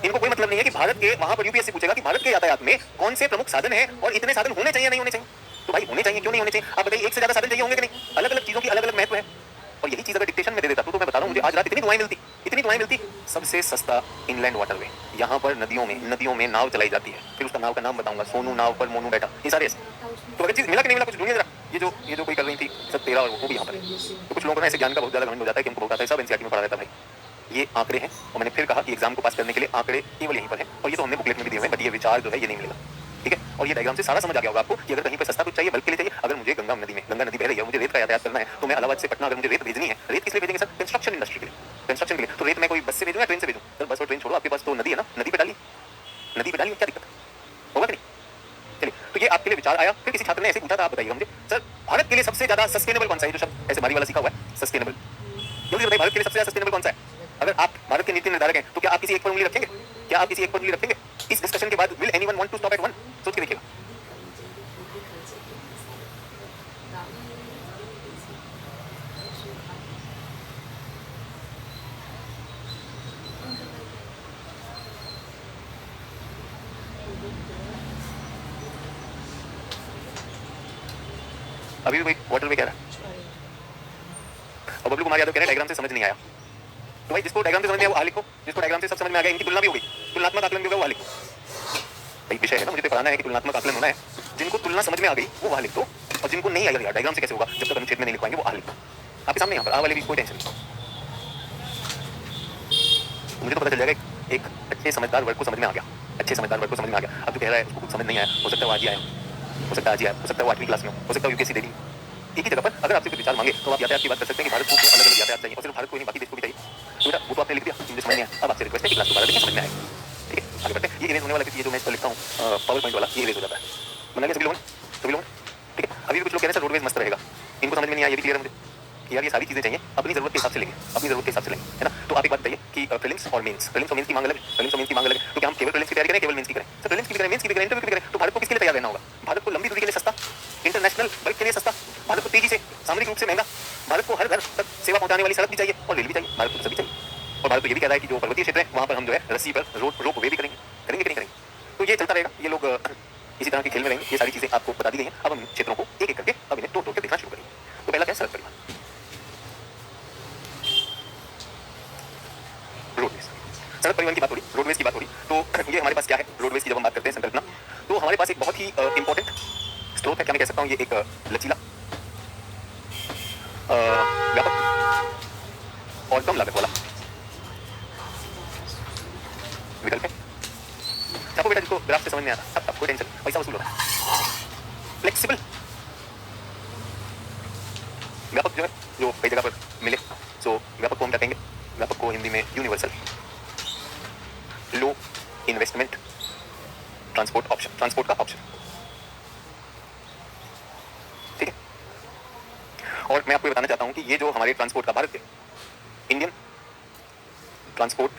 इनको कोई मतलब नहीं है कि भारत के वहां पर यूपीएससी पूछेगा कि भारत के यातायात में कौन से प्रमुख साधन है और इतने साधन होने चाहिए नहीं होने चाहिए। तो भाई होने चाहिए, क्यों नहीं होने चाहिए? आप बताइए, एक से ज्यादा साधन चाहिए होंगे कि नहीं? अलग अलग चीजों की अलग अलग महत्व है। और यही चीज अगर डिक्टेशन में दे देता तो मैं बता रहा हूँ, मुझे आज रात इतनी दुआएं मिलती। सबसे सस्ता इनलैंड वाटरवे, यहाँ पर नदियों में नाव चलाई जाती है। फिर उसका नाव का नाम बताऊंगा, सोनू नाव पर मोनू बैठा, ये सारे ऐसे। तो अगर चीज मिला कि नहीं मिला, कुछ ढूंढिए जरा। ये जो कोई कर रही थी सब 13 और वो भी यहाँ पर है। तो कुछ लोगों को ऐसे ज्ञान का बहुत ज्यादा घमंड हो जाता है कि हमको बहुत आता है, सब एनसीईआरटी में पढ़ा रहता है भाई। ये आंकड़े हैं और मैंने फिर कहा कि एग्जाम को पास करने के लिए आंकड़े केवल यहीं पर है, और ये तो हमने बुकलेट में भी दिए हुए हैं, बट ये विचार जो है ये नहीं मिलेगा, ठीक है। और ये डायग्राम से सारा समझ आ गया होगा आपको कि अगर कहीं पर सस्ता कुछ चाहिए, बल्कि के लिए चाहिए, अगर मुझे गंगा नदी बह रही है, मुझे रेत का यातायात करना है, तो मैं इलाहाबाद से पटना अगर मुझे रेत भेजनी है, रेत किस लिए भेजेंगे सर? कंस्ट्रक्शन इंडस्ट्री के लिए। तो रेत मैं कोई बस से भेजूं या ट्रेन से भेजूं? सर बस और ट्रेन छोड़ो, आपके पास तो नदी है ना, नदी पे डालिए, क्या दिक्कत होगा कि नहीं? चलिए, तो ये आपके लिए विचार आया। फिर किसी छात्र ने ऐसे पूछा था, आप बताइए मुझे सर भारत के लिए सबसे ज्यादा सस्टेनेबल कौन सा है? जो शब्द ऐसे भारी वाला सीखा हुआ है, सस्टेनेबल, जल्दी बताइए भारत के लिए सबसे ज्यादा सस्टेनेबल कौन सा है? अगर आप भारत के नीति निर्धारक हैं तो क्या आप किसी एक पर उंगली रखेंगे? इस डिस्कशन के बाद will anyone want to stop at one? सोच के देखिएगा। अभी भी कोई वाटरवे कह रहा है, और बबलू कुमार यादव कह रहे हैं डायग्राम से समझ नहीं आया। तो भाई जिसको डायग्राम से समझ में आया वो आ लिखो, जिसको डायग्राम से सब समझ में आ गया, इनकी तुलना भी हो गई, तुलनात्मक आकलन भी होगा, वो आ लिखो। भाई विषय है ना, मुझे तो पढ़ाना है कि तुलनात्मक आकलन होना है। जिनको तुलना समझ में आ गई वो वहां लिख दो, और जिनको नहीं आया यार डायग्राम से कैसे होगा, जब तक अनुच्छेद में नहीं लिखवाएंगे वो आ लिखो। आपके सामने यहाँ पर आ वाले भी कोई टेंशन नहीं। मुझे तो पता चल जाएगा एक अच्छे समझदार वर्ग को समझ में आ गया, अच्छे समझदार वर्ग को समझ में आ गया। अब जो कह रहा है उसको कुछ समझ नहीं आया, हो सकता है वो आज ही आया, हो सकता है आज ही आया, हो सकता है वो 8वीं क्लास में हो सकता है यूपीएससी दे दी। एक ही जगह पर अगर आपसे कोई विचार मांगे तो आप यातायात की बात कर सकते हैं कि भारत को क्यों अलग अलग यातायात चाहिए और सिर्फ भारत को नहीं बाकी देश को भी चाहिए। तो बेटा वो तो आपने लिख दिया, मुझे समझ नहीं आया। अब आपसे रिक्वेस्ट है कि क्लास दोबारा देखें, समझ में आएगा। ठीक है, आगे बढ़ते हैं। ये इरेज होने वाला क्योंकि ये जो मैं इस पर लिखता हूँ पावर पॉइंट वाला, ये इरेज हो जाता है। बना लिया सभी लोगों ने, सभी लोगों ने? ठीक है, अभी भी कुछ लोग कह रहे हैं सर रोडवेज मस्त रहेगा, इनको समझ में नहीं आया, ये भी क्लियर है मुझे कि यार ये सारी चीजें चाहिए अपनी जरूरत के हिसाब से लेंगे, अपनी जरूरत के हिसाब से लेंगे, है ना। तो आप एक बात बताइए कि प्रीलिम्स और मेंस, प्रीलिम्स और मेंस की मांग अलग है, प्रीलिम्स और मेंस की मांग अलग है। तो क्या हम केवल प्रीलिम्स की तैयारी करें, केवल मेंस की करें? सर प्रीलिम्स की भी करें, मेंस की भी करें, इंटरव्यू की भी करें। तो भारत को किसके लिए तैयार रहना होगा? भारत को लंबी दूरी के लिए सस्ता, इंटरनेशनल बल्क के लिए सस्ता, भारत को तेजी से सामरिक रूप से महंगा, भारत को हर घर तक सेवा पहुंचाने वाली सड़क भी चाहिए और रेल भी चाहिए, भारत को सभी चाहिए। और भारत तो ये भी कह रहा है कि जो पर्वतीय क्षेत्र है वहां पर हम जो है रस्सी पर रोप वे भी करेंगे, करेंगे कि नहीं करेंगे। तो ये चलता रहेगा, ये लोग इसी तरह के खेल में रहेंगे। ये सारी चीजें आपको बता दी गई हैं, अब हम क्षेत्रों को एक एक करके अब इन्हें तोड़ तोड़ के देखना शुरू करेंगे। तो पहला क्या है, सड़क परिवहन, रोडवेज। सड़क परिवहन की बात हो रही, रोडवेज की बात हो रही, तो ये हमारे पास क्या है, रोडवेज की जब हम बात करते हैं संकल्पना, तो हमारे पास एक बहुत ही इंपॉर्टेंट स्रोत है, क्या मैं कह सकता हूँ, ये एक लचीला व्यापक और कम लागत वाला विकल्प है। आपको बेटा जिसको ग्राफ से समझ में आता है, कोई टेंशन, पैसा वसूल होता है, फ्लेक्सिबल, व्यापक जो है, जो कई जगह पर मिले। सो व्यापक को हम क्या कहेंगे, व्यापक को हिंदी में यूनिवर्सल, लो इन्वेस्टमेंट ट्रांसपोर्ट ऑप्शन, ट्रांसपोर्ट का ऑप्शन। ठीक है, और मैं आपको ये बताना चाहता हूं कि ये जो हमारे ट्रांसपोर्ट का, भारत के इंडियन ट्रांसपोर्ट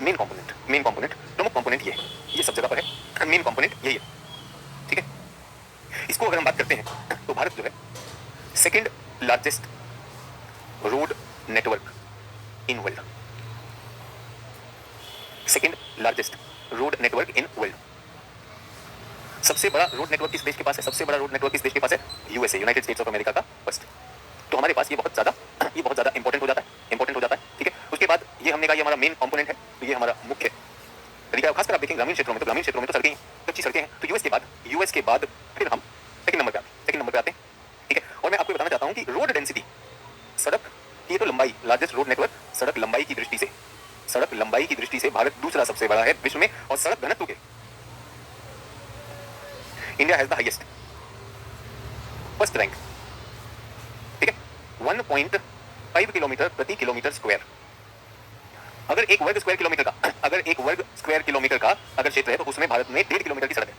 मेन कंपोनेंट, प्रमुख कंपोनेंट ये सब जगह पर है, मेन कंपोनेंट यही है। ठीक है, इसको अगर हम बात करते हैं तो भारत जो है second largest road network in world, second largest road network in world. सबसे बड़ा रोड नेटवर्क किस देश के पास है, सबसे बड़ा रोड नेटवर्क किस देश के पास है, USA, United states of America का फर्स्ट। तो हमारे पास ये बहुत ज्यादा इंपॉर्टेंट हो जाता है, ठीक है। उसके बाद ये हमने कहा ये हमारा मेन कंपोनेंट है, तो ये हमारा मुख्य तरीका है। खासकर आप देखेंगे ग्रामीण क्षेत्रों में, तो ग्रामीण क्षेत्रों में तो सड़कें, कच्ची सड़कें हैं। तो यूएस के बाद फिर हम सेकंड नंबर पे आते हैं, ठीक है। और मैं आपको बताना चाहता हूँ कि रोड डेंसिटी, सड़क की तो लंबाई, लार्जेस्ट रोड नेटवर्क, सड़क लंबाई की दृष्टि से भारत दूसरा सबसे बड़ा है विश्व में। और सड़क घनत्व के India has the highest, first rank, ठीक है, 1.5 किलोमीटर प्रति किलोमीटर स्क्वायर। अगर एक वर्ग स्क्वायर किलोमीटर का अगर क्षेत्र है तो उसमें भारत में 1.5 किलोमीटर की सड़क है।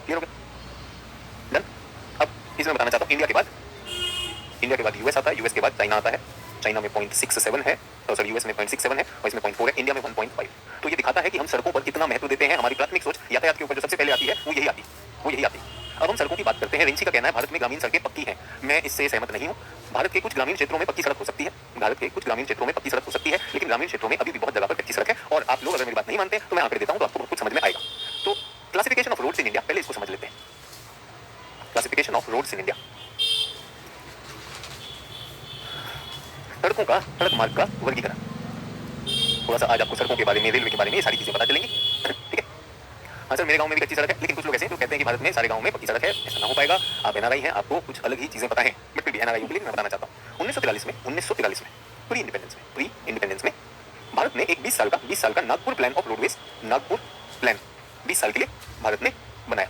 क्लियर हो गया, डन। अब इसमें बताना चाहता हूं इंडिया के बाद यूएस आता है, यूएस के बाद चाइना आता है, चाइना में 0.67 है, तो सॉरी यूएस में 0.67 है और इसमें 0.4 है, इंडिया में 1.5। तो ये दिखाता है कि हम सड़कों पर कितना महत्व देते हैं। हमारी प्राथमिक सोच यातायात के ऊपर जो सबसे पहले आती है वो यही आती है। अब हम सड़कों की बात करते हैं। रिंची का कहना है भारत में ग्रामीण सड़कें पक्की हैं, मैं इससे सहमत नहीं हूँ। भारत के कुछ ग्रामीण क्षेत्रों में पक्की सड़क हो सकती है, लेकिन ग्रामीण क्षेत्रों में अभी भी बहुत जगह पर कच्ची सड़क है। और आप लोग अगर मेरी बात नहीं मानते तो मैं आंकड़े देता हूँ तो आपको बहुत कुछ समझ में आएगा। तो classification of roads in India, पहले इसको समझ लेते हैं। Classification of roads in India, सड़क मार्ग का वर्गीकरण। थोड़ा सा आज आपको सड़कों के बारे में, रेलवे के बारे में, ये सारी चीजें पता चलेंगी, ठीक है। हाँ सर, मेरे गांव में भी कच्ची सड़क है, लेकिन कुछ लोग ऐसे हैं जो कहते हैं कि भारत में सारे गांव में पक्की सड़क है। ऐसा ना हो पाएगा। आप एनआरआई हैं, आपको कुछ अलग ही चीजें पता है, बट फिर भी एनआरआई के लिए मैं बताना चाहता हूँ। 1943 में प्री इंडिपेंडेंस में भारत ने एक 20 साल का Nagpur plan of roadways, Nagpur plan 20 साल के लिए भारत ने बनाया।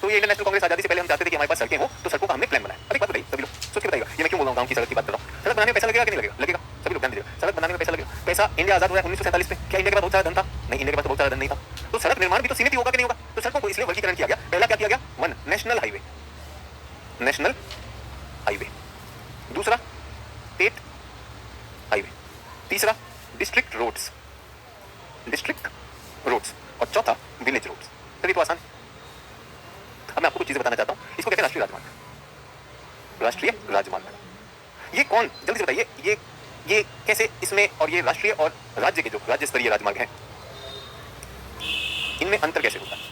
तो ये इंडियन नेशनल कांग्रेस आजादी से पहले हम चाहते थे कि हमारे पास सड़कें हो, तो सड़कों का हमने प्लान बनाया। अब एक बात बताइए सभी लोग, सोच के बताइएगा, ये मैं क्यों बोल रहा हूँ गांव की सड़क की बात कर रहा हूँ। सड़क बनाने में पैसा लगेगा कि नहीं लगेगा? सभी लोग ध्यान दीजिएगा, सड़क बनाने में पैसा लगेगा। पैसा इंडिया आजाद हुआ है 1947 में, क्या इंडिया के पास बहुत सारा धन था? नहीं, इंडिया के पास बहुत सारा धन नहीं था। तो सड़क निर्माण भी तो सीमित ही होगा कि नहीं होगा? तो सड़कों को इसलिए वर्गीकरण किया गया। पहला क्या किया गया? 1 नेशनल हाईवे, दूसरा स्टेट हाईवे, तीसरा डिस्ट्रिक्ट रोड्स, और चौथा विलेज रोड्स। चलिए तो आसान। अब मैं आपको कुछ चीजें बताना चाहता हूँ। इसको कहते हैं राष्ट्रीय राजमार्ग। ये कौन, जल्दी से बताइए, ये कैसे इसमें, और ये राष्ट्रीय और राज्य के जो राज्य स्तरीय राजमार्ग हैं, इनमें अंतर कैसे होता है?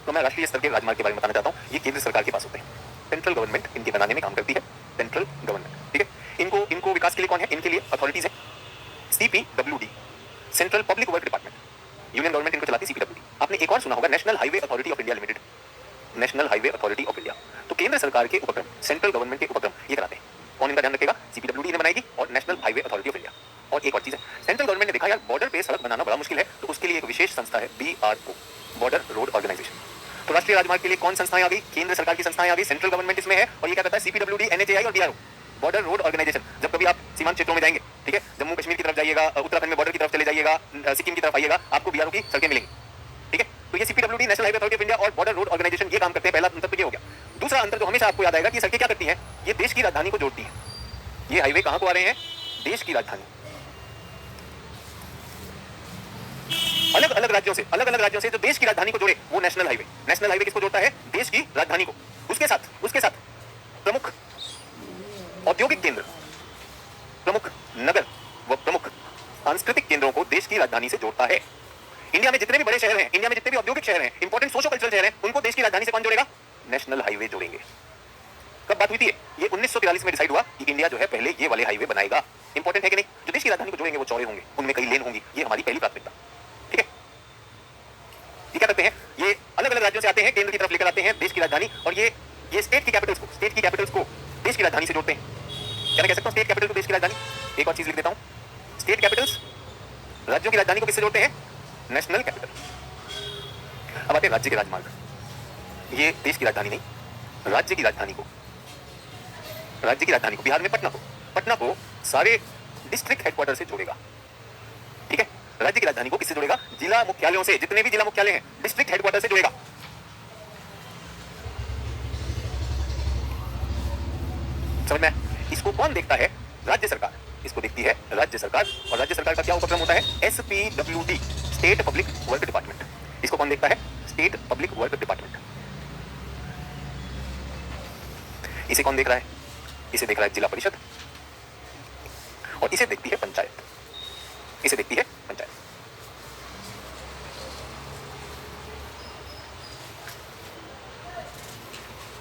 तो मैं राष्ट्रीय स्तर के राजमार्ग के बारे में बताना चाहता हूँ। ये केंद्र सरकार के पास होते हैं, सेंट्रल गवर्नमेंट इनके बनाने में काम करती है, सेंट्रल गवर्नमेंट, ठीक है। इनको विकास के लिए कौन है? इनके लिए अथॉरिटीज है, CPWD, central public work department. Union government इनको चलाती है, CPWD। आपने एक और सुना होगा, national highway authority of India limited, national highway authority of India. तो केंद्र सरकार के उपक्रम, सेंट्रल गवर्नमेंट के उपक्रम ये कराते हैं। कौन इनका ध्यान रखेगा? सीपीडब्ल्यूडी ने बनाएगी और national highway authority of India. और एक और चीज है, सेंट्रल गवर्नमेंट ने देखा यार बॉर्डर पे सड़क बनाना बड़ा मुश्किल है, तो उसके लिए एक विशेष संस्था है BRO, बॉर्डर रोड ऑर्गेनाइजेशन। तो राष्ट्रीय राजमार्ग के लिए कौन संस्थाएं आ गई? केंद्र सरकार की संस्थाएं आ गई, सेंट्रल गवर्नमेंट इसमें है। और ये क्या करता है? CPWD, NHAI और BRO, बॉर्डर रोड ऑर्गेनाइजेशन। जब कभी आप सीमांत क्षेत्रों में जाएंगे, ठीक है, जम्मू कश्मीर की तरफ जाइएगा, उत्तराखंड में बॉर्डर की तरफ चले जाइएगा, सिक्किम की तरफ आइएगा, आपको BRO की सड़कें मिलेंगी, ठीक है। तो ये CPWD, national highway authority of India और बॉर्डर रोड ऑर्गेनाइजेशन ये काम करते हैं। पहला अंतर तो ये हो गया। दूसरा अंतर जो हमेशा आपको याद आएगा कि सड़कें क्या करती हैं? ये देश की राजधानी को जोड़ती हैं। ये हाईवे कहां को आ रहे हैं? देश की राजधानी। अलग अलग राज्यों से जो देश की राजधानी को जोड़े वो नेशनल हाईवे। नेशनल हाईवे किसको जोड़ता है? देश की राजधानी को। उसके साथ प्रमुख औद्योगिक केंद्र, प्रमुख नगर व प्रमुख सांस्कृतिक केंद्रों को देश की राजधानी से जोड़ता है। इंडिया में जितने भी बड़े शहर हैं, इंडिया में जितने भी औद्योगिक शहर हैं, इंपॉर्टेंट सोशो कल्चरल शहर हैं, उनको देश की राजधानी से कौन जोड़ेगा? नेशनल हाईवे जोड़ेंगे। कब बात हुई थी? ये 1943 में डिसाइड हुआ कि इंडिया जो है पहले ये वाले हाईवे बनाएगा। इंपॉर्टेंट है कि नहीं? जो देश की राजधानी को जोड़ेंगे वो चौड़े होंगे, उनमें कई लेन होंगी। ये हमारी पहली प्राथमिकता, ठीक है। ये क्या करते हैं? ये अलग अलग राज्यों से आते हैं, केंद्र की तरफ लेकर आते हैं देश की राजधानी, और ये स्टेट की कैपिटल्स को देश की राजधानी से जोड़ते हैं। क्या मैं कह सकता हूं स्टेट कैपिटल को देश की राजधानी? एक और चीज लिख देता हूं, स्टेट कैपिटल्स राज्यों की राजधानी को किससे जोड़ते हैं? National capital. अब आते हैं राज्य के राजमार्ग। ये देश की राजधानी नहीं, राज्य की राजधानी को बिहार में पटना को सारे डिस्ट्रिक्ट हेडक्वार्टर से जोड़ेगा, ठीक है। राज्य की राजधानी को किससे जोड़ेगा? जिला मुख्यालयों से, जितने भी जिला मुख्यालय हैं, डिस्ट्रिक्ट हेडक्वार्टर से जोड़ेगा। समझ में? इसको कौन देखता है? राज्य सरकार। इसको देखती है राज्य सरकार। और राज्य सरकार का क्या उपक्रम होता है? SPWD, state public work department. इसको कौन देखता है? State public work department. इसे कौन देख रहा है? इसे देख रहा है जिला परिषद, और इसे देखती है पंचायत।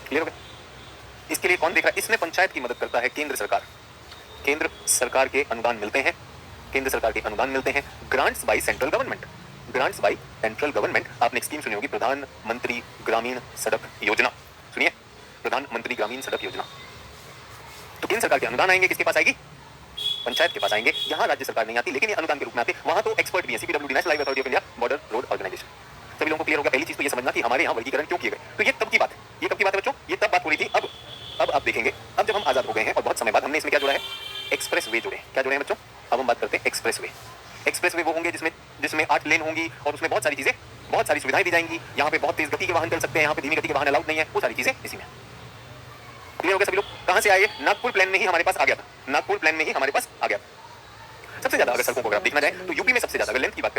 क्लियर हो गया? इसके लिए कौन देख रहा है? इसमें पंचायत की मदद करता है केंद्र सरकार। केंद्र सरकार के अनुदान मिलते हैं, ग्रांट्स बाय सेंट्रल गवर्नमेंट। आपने एक स्कीम सुनी होगी, प्रधानमंत्री ग्रामीण सड़क योजना। सुनिए, प्रधानमंत्री ग्रामीण सड़क योजना। तो केंद्र सरकार के अनुदान आएंगे, किसके पास आएगी? पंचायत के पास आएंगे। यहाँ राज्य सरकार नहीं आती, लेकिन ये अनुदान के रूप में आते। वहां तो एक्सपर्ट भी है, CPWD, national highway authority of India, border road organisation. सभी लोगों को क्लियर हो गया? पहली चीज तो ये समझना कि हमारे यहाँ वर्गीकरण क्यों किए गए। तो ये कब की बात है? बच्चों? ये तब बात हो रही थी। अब आप देखेंगे, अब जब हम आजाद हो गए हैं और बहुत समय बाद हमने इसमें क्या जोड़ा है? एक्सप्रेस वे जोड़े। क्या जोड़े हैं बच्चों? अब हम बात करते हैं एक्सप्रेस वे वो होंगे जिसमें 8 लेन होंगी, और उसमें बहुत सारी सुविधाएं दी जाएंगी। यहाँ पे बहुत तेज गति के वाहन चल सकते हैं, यहाँ पे धीमी गति के वाहन अलाउड नहीं है। वो सारी चीजें इसी में। क्लियर हो गया सभी लोग? कहां से आए? नागपुर प्लान में ही हमारे पास आ गया था। सबसे ज्यादा अगर सड़कों को अगर देखना जाए तो यूपी में सबसे ज्यादा, अगर लेंथ की बात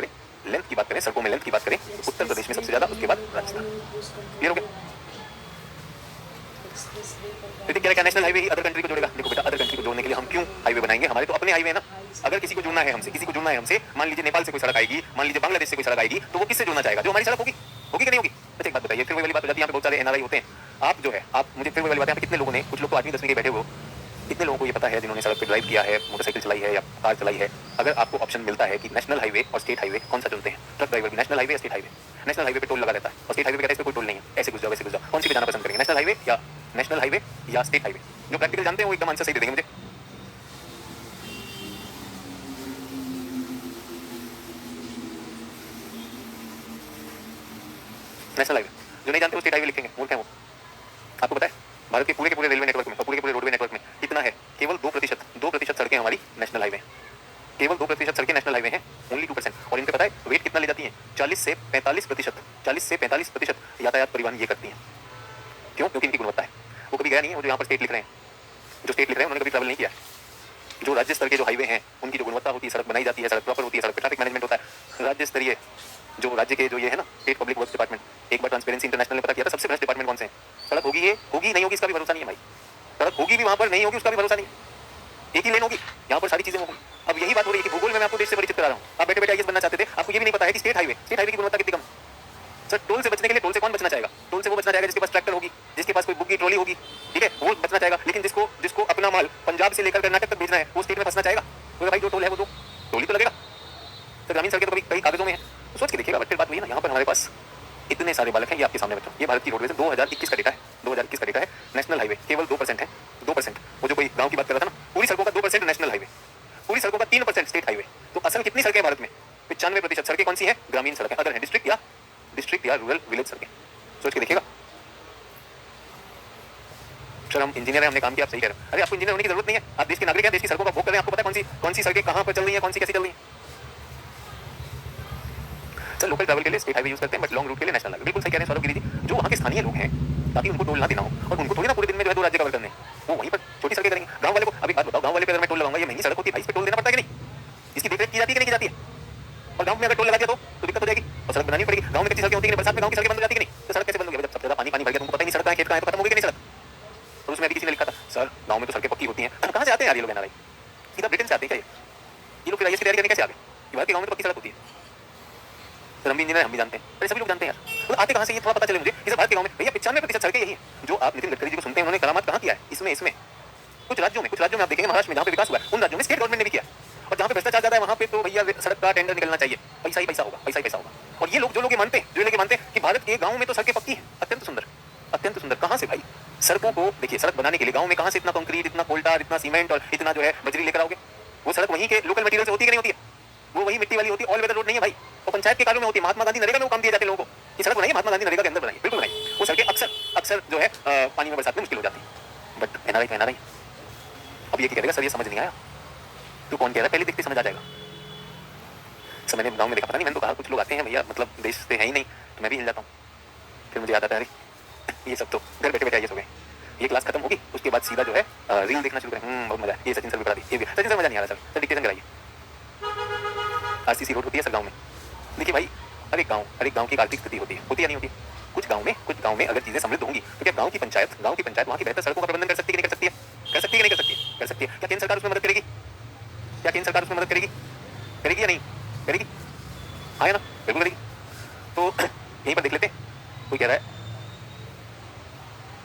करें, सड़कों में लेंथ की बात करें, उत्तर प्रदेश में सबसे ज्यादा, उसके बाद राजस्थान। क्लियर हो गया? क्या नेशनल हाईवे ही अदर कंट्री को जोड़ेगा? देखो बेटा, अदर कंट्री को जोड़ने के लिए हम क्यों हाईवे बनाएंगे? हमारे तो अपने हाईवे है ना। अगर किसी को जुड़ना है हमसे, मान लीजिए नेपाल से कोई सड़क आएगी, मान लीजिए बांग्लादेश से कोई सड़क आएगी, तो वो किससे जुड़ना चाहेगा? जो हमारी सड़क होगी कि नहीं होगी? अच्छा एक बात बताइए, फिर वही वाली बात हो जाती है, यहाँ पे बहुत सारे NRI होते हैं। आप मुझे फिर वही वाली बात है, कितने लोगों ने, कुछ लोग तो 8वीं 10वीं के बैठे हो, कितने लोगों को ये पता है जिन्होंने सड़क पे ड्राइव किया है, मोटरसाइकिल चलाई है या कार चलाई है? अगर आपको ऑप्शन मिलता है कि नेशनल हाईवे और स्टेट हाईवे, कौन सा चुनते हैं? ट्रक ड्राइवर भी नेशनल हाईवे या स्टेट हाईवे? नेशनल हाईवे पे टोल लगा रहता है, और स्टेट हाईवे पे कहता है इस पे कोई टोल नहीं है, ऐसे घुस जाओ वैसे घुस जाओ। कौन सी पे जाना पसंद करेंगे? नेशनल हाईवे या स्टेट हाईवे? जो प्रैक्टिकल जानते हैं वो एकदम आंसर सही दे देंगे मुझे। National highway. जो नहीं जानते वो स्टेट हाईवे लिखेंगे, मूर्ख हैं वो। आपको पता है भारत के पूरे रेलवे नेटवर्क में और पूरे रोडवे नेटवर्क में कितना है? केवल 2% सड़कें हमारी नेशनल हाईवे हैं। केवल 2% सड़कें नेशनल हाईवे हैं, ओनली 2%। और इनके पता है वेट कितना ले जाती हैं? 40 से 45% यातायात परिवहन ये करती हैं। क्यों? क्योंकि इनकी गुणवत्ता है। वो कभी गया नहीं है, वो जो यहाँ पर स्टेट लिख रहे हैं, उन्होंने कभी ट्रैवल नहीं किया। जो राज्य स्तर के जो हाईवे हैं उनकी जो गुणवत्ता होती है, सड़क बनाई जाती है, सड़क प्रॉपर होती है, सड़क पे ट्रैफिक मैनेजमेंट होता है। राज्य स्तरीय जो राज्य के जो ये है ना, स्टेट पब्लिक वर्क्स डिपार्टमेंट, एक बार ट्रांसपेरेंसी इंटरनेशनल ने पता किया था, सबसे बेस्ट डिपार्टमेंट कौन से हैं? सड़क होगी नहीं होगी इसका भी भरोसा नहीं है भाई। सड़क होगी भी वहां पर, नहीं होगी उसका भी भरोसा नहीं। एक ही लेन होगी, यहाँ पर सारी चीजें होंगी। अब यही बात हो रही है कि भूगोल में मैं आपको देश से परिचित करा रहा हूँ। आप बैठे IAS बनना चाहते थे, आपको ये भी नहीं पता है कि स्टेट हाईवे की गुणवत्ता कितनी कम। सर टोल से बचने के लिए, टोल से कौन बचना चाहेगा? टोल से वो बचना चाहेगा जिसके पास ट्रैक्टर होगी, जिसके पास कोई बुग्गी ट्रॉली होगी, ठीक है, वो बचना चाहेगा। लेकिन जिसको अपना माल पंजाब से लेकर कर्नाटक तक भेजना है, वो स्टेट में फंसना चाहेगा? तो भाई जो टोल है वो तो टोल ही तो लगेगा। तो ग्रामीण सड़कें तो कई कागजों में है, तो सोच के देखिएगा। बट फिर बात वही ना, यहाँ पर हमारे पास इतने सारे बालक हैं। ये आपके सामने बच्चों, ये भारत की रोडवेज 2021 का डेटा है, 2021 का डेटा है। नेशनल हाईवे केवल 2% है, 2%। वो जो कोई गांव की बात कर रहा था ना, पूरी सड़कों का 2% नेशनल हाईवे, पूरी सड़कों का 3% स्टेट हाईवे। तो असल कितनी सड़कें भारत में? 95% सड़कें कौन सी है? ग्रामीण सड़कें, अदर है डिस्ट्रिक्ट या रूरल विलेज सड़कें। सोच के देखिएगा। सर हम इंजीनियर हैं, हमने काम किया, आप सही कह रहे हैं। अरे आपको इंजीनियर होने की जरूरत नहीं है, आप देश के नागरिक हैं, देश की सड़कों का भोग कर रहे हैं, आपको पता है कौन सी सड़कें कहां पर चल रही हैं, कौन सी कैसी चल रही हैं। सर लोकल ट्रैवल के लिए स्टेट हाईवे यूज करते हैं, बट लॉन्ग रूट के लिए नेशनल हाईवे। बिल्कुल सही कह रहे हैं सौरभ गिरी जी। जो वहाँ के स्थानीय लोग हैं, ताकि उनको टोल ना देना हो, और उनको थोड़ी ना पूरे दिन में जो है 2 राज्य कवर करने, वो वहीं पर छोटी सड़कें करेंगे। गांव वाले को अभी बात बताओ, गांव वाले पे अगर मैं टोल लगाऊंगा, ये महंगी सड़क होती है भाई, इस पे टोल देना पड़ता है कि नहीं? इसकी देखरेख की जाती है कि नहीं की जाती है? और गांव में अगर टोल लगा दिया तो दिक्कत हो जाएगी और सड़क बनानी पड़ेगी। गांव में कितनी सड़कें होती है, बरसात में गांव की सड़कें बंद हो जाती है कि नहीं? तो सड़क कैसे बंद होगी? जब सबसे ज्यादा पानी भर गया, तुमको पता ही नहीं सड़क कहाँ है, खेत कहाँ है, तो खत्म हो गई कि नहीं सड़क? और उसमें अभी किसी ने लिखा था, सर गांव में तो सड़कें पक्की होती हैं। कहाँ से आते हैं यार ये लोग एनआरआई? सीधा ब्रिटेन से आते हैं क्या ये लोग? फिर आईएएस की तैयारी करने कैसे आ गए कि भारत के गांव में तो पक्की सड़क होती है? सर हम भी इंजीनियर, हम भी जानते हैं, अरे सभी लोग जानते हैं यार, मतलब आते कहाँ से ये थोड़ा पता चले मुझे। इस भारत के गांव में भैया 95% सड़कें यही हैं। जो आप नितिन गडकरी जी को सुनते हैं, उन्होंने करामात कहाँ किया है? इसमें कुछ राज्यों में आप देखेंगे, महाराष्ट्र में जहाँ पे विकास हुआ है, उन राज्यों में स्टेट गवर्नमेंट ने भी किया। और जहाँ पे भ्रष्टाचार ज्यादा है, वहाँ पे तो भैया सड़क का टेंडर निकलना चाहिए, पैसा ही पैसा होगा, पैसा ही पैसा होगा। और ये लोग जो लोग ये मानते हैं कि भारत के गाँव में तो सड़कें पक्की है, अत्यंत सुंदर। कहाँ से भाई? सड़कों को देखिए, सड़क बनाने के लिए गाँव में कहाँ से इतना कंक्रीट, इतना कोल्टार, इतना सीमेंट और इतना जो है बजरी लेकर आओगे? वो सड़क वहीं के लोकल मटेरियल से होती है कि नहीं होती है? वो वही मिट्टी वाली होती है, ऑल वेदर रोड नहीं है भाई। और पंचायत के कार्यों में होती है, महात्मा गांधी नरेगा में वो काम दिए जाते हैं लोगों को, ये सड़क बनाइए, महात्मा गांधी नरेगा के अंदर बनाइए, बिल्कुल बनाइए। वो सड़कें अक्सर जो है पानी में बरसात में मुश्किल हो जाती है। बट एनआरआई अब ये क्या करेगा? सर ये समझ नहीं आया, तू कौन कह रहा है? पहले देखते समझ आ जाएगा। सर मैंने गाँव में देखा, पता नहीं, मैंने तो कहा कुछ लोग आते हैं भैया, मतलब देश से है ही नहीं, तो मैं भी हिल जाता हूँ। फिर मुझे याद आता है, अरे ये सब तो घर बैठे बैठे आइए हो गए, ये क्लास खत्म होगी, उसके बाद सीधा जो है रील देखना शुरू करें। बहुत मजा है, ये सचिन सर भी करा दी, ये भी सचिन सर मजा नहीं आ रहा सर डिक्टेशन कराइए। आरसीसी रोड होती है सर गाँव में। देखिए भाई, हर एक गाँव की एक आर्थिक स्थिति होती है या नहीं होती? कुछ गाँव में अगर चीजें समृद्ध होंगी तो क्या गाँव की पंचायत वहाँ की बेहतर सड़कों का प्रबंधन कर सकती है कि नहीं कर सकती है? कर सकती है कि नहीं कर सकती है? कर सकती है। क्या केंद्र सरकार उसमें मदद करेगी? करेगी या नहीं करेगी? हाँ या ना? बिल्कुल करेगी। तो यहीं पर देख लेते हैं, कोई कह रहा है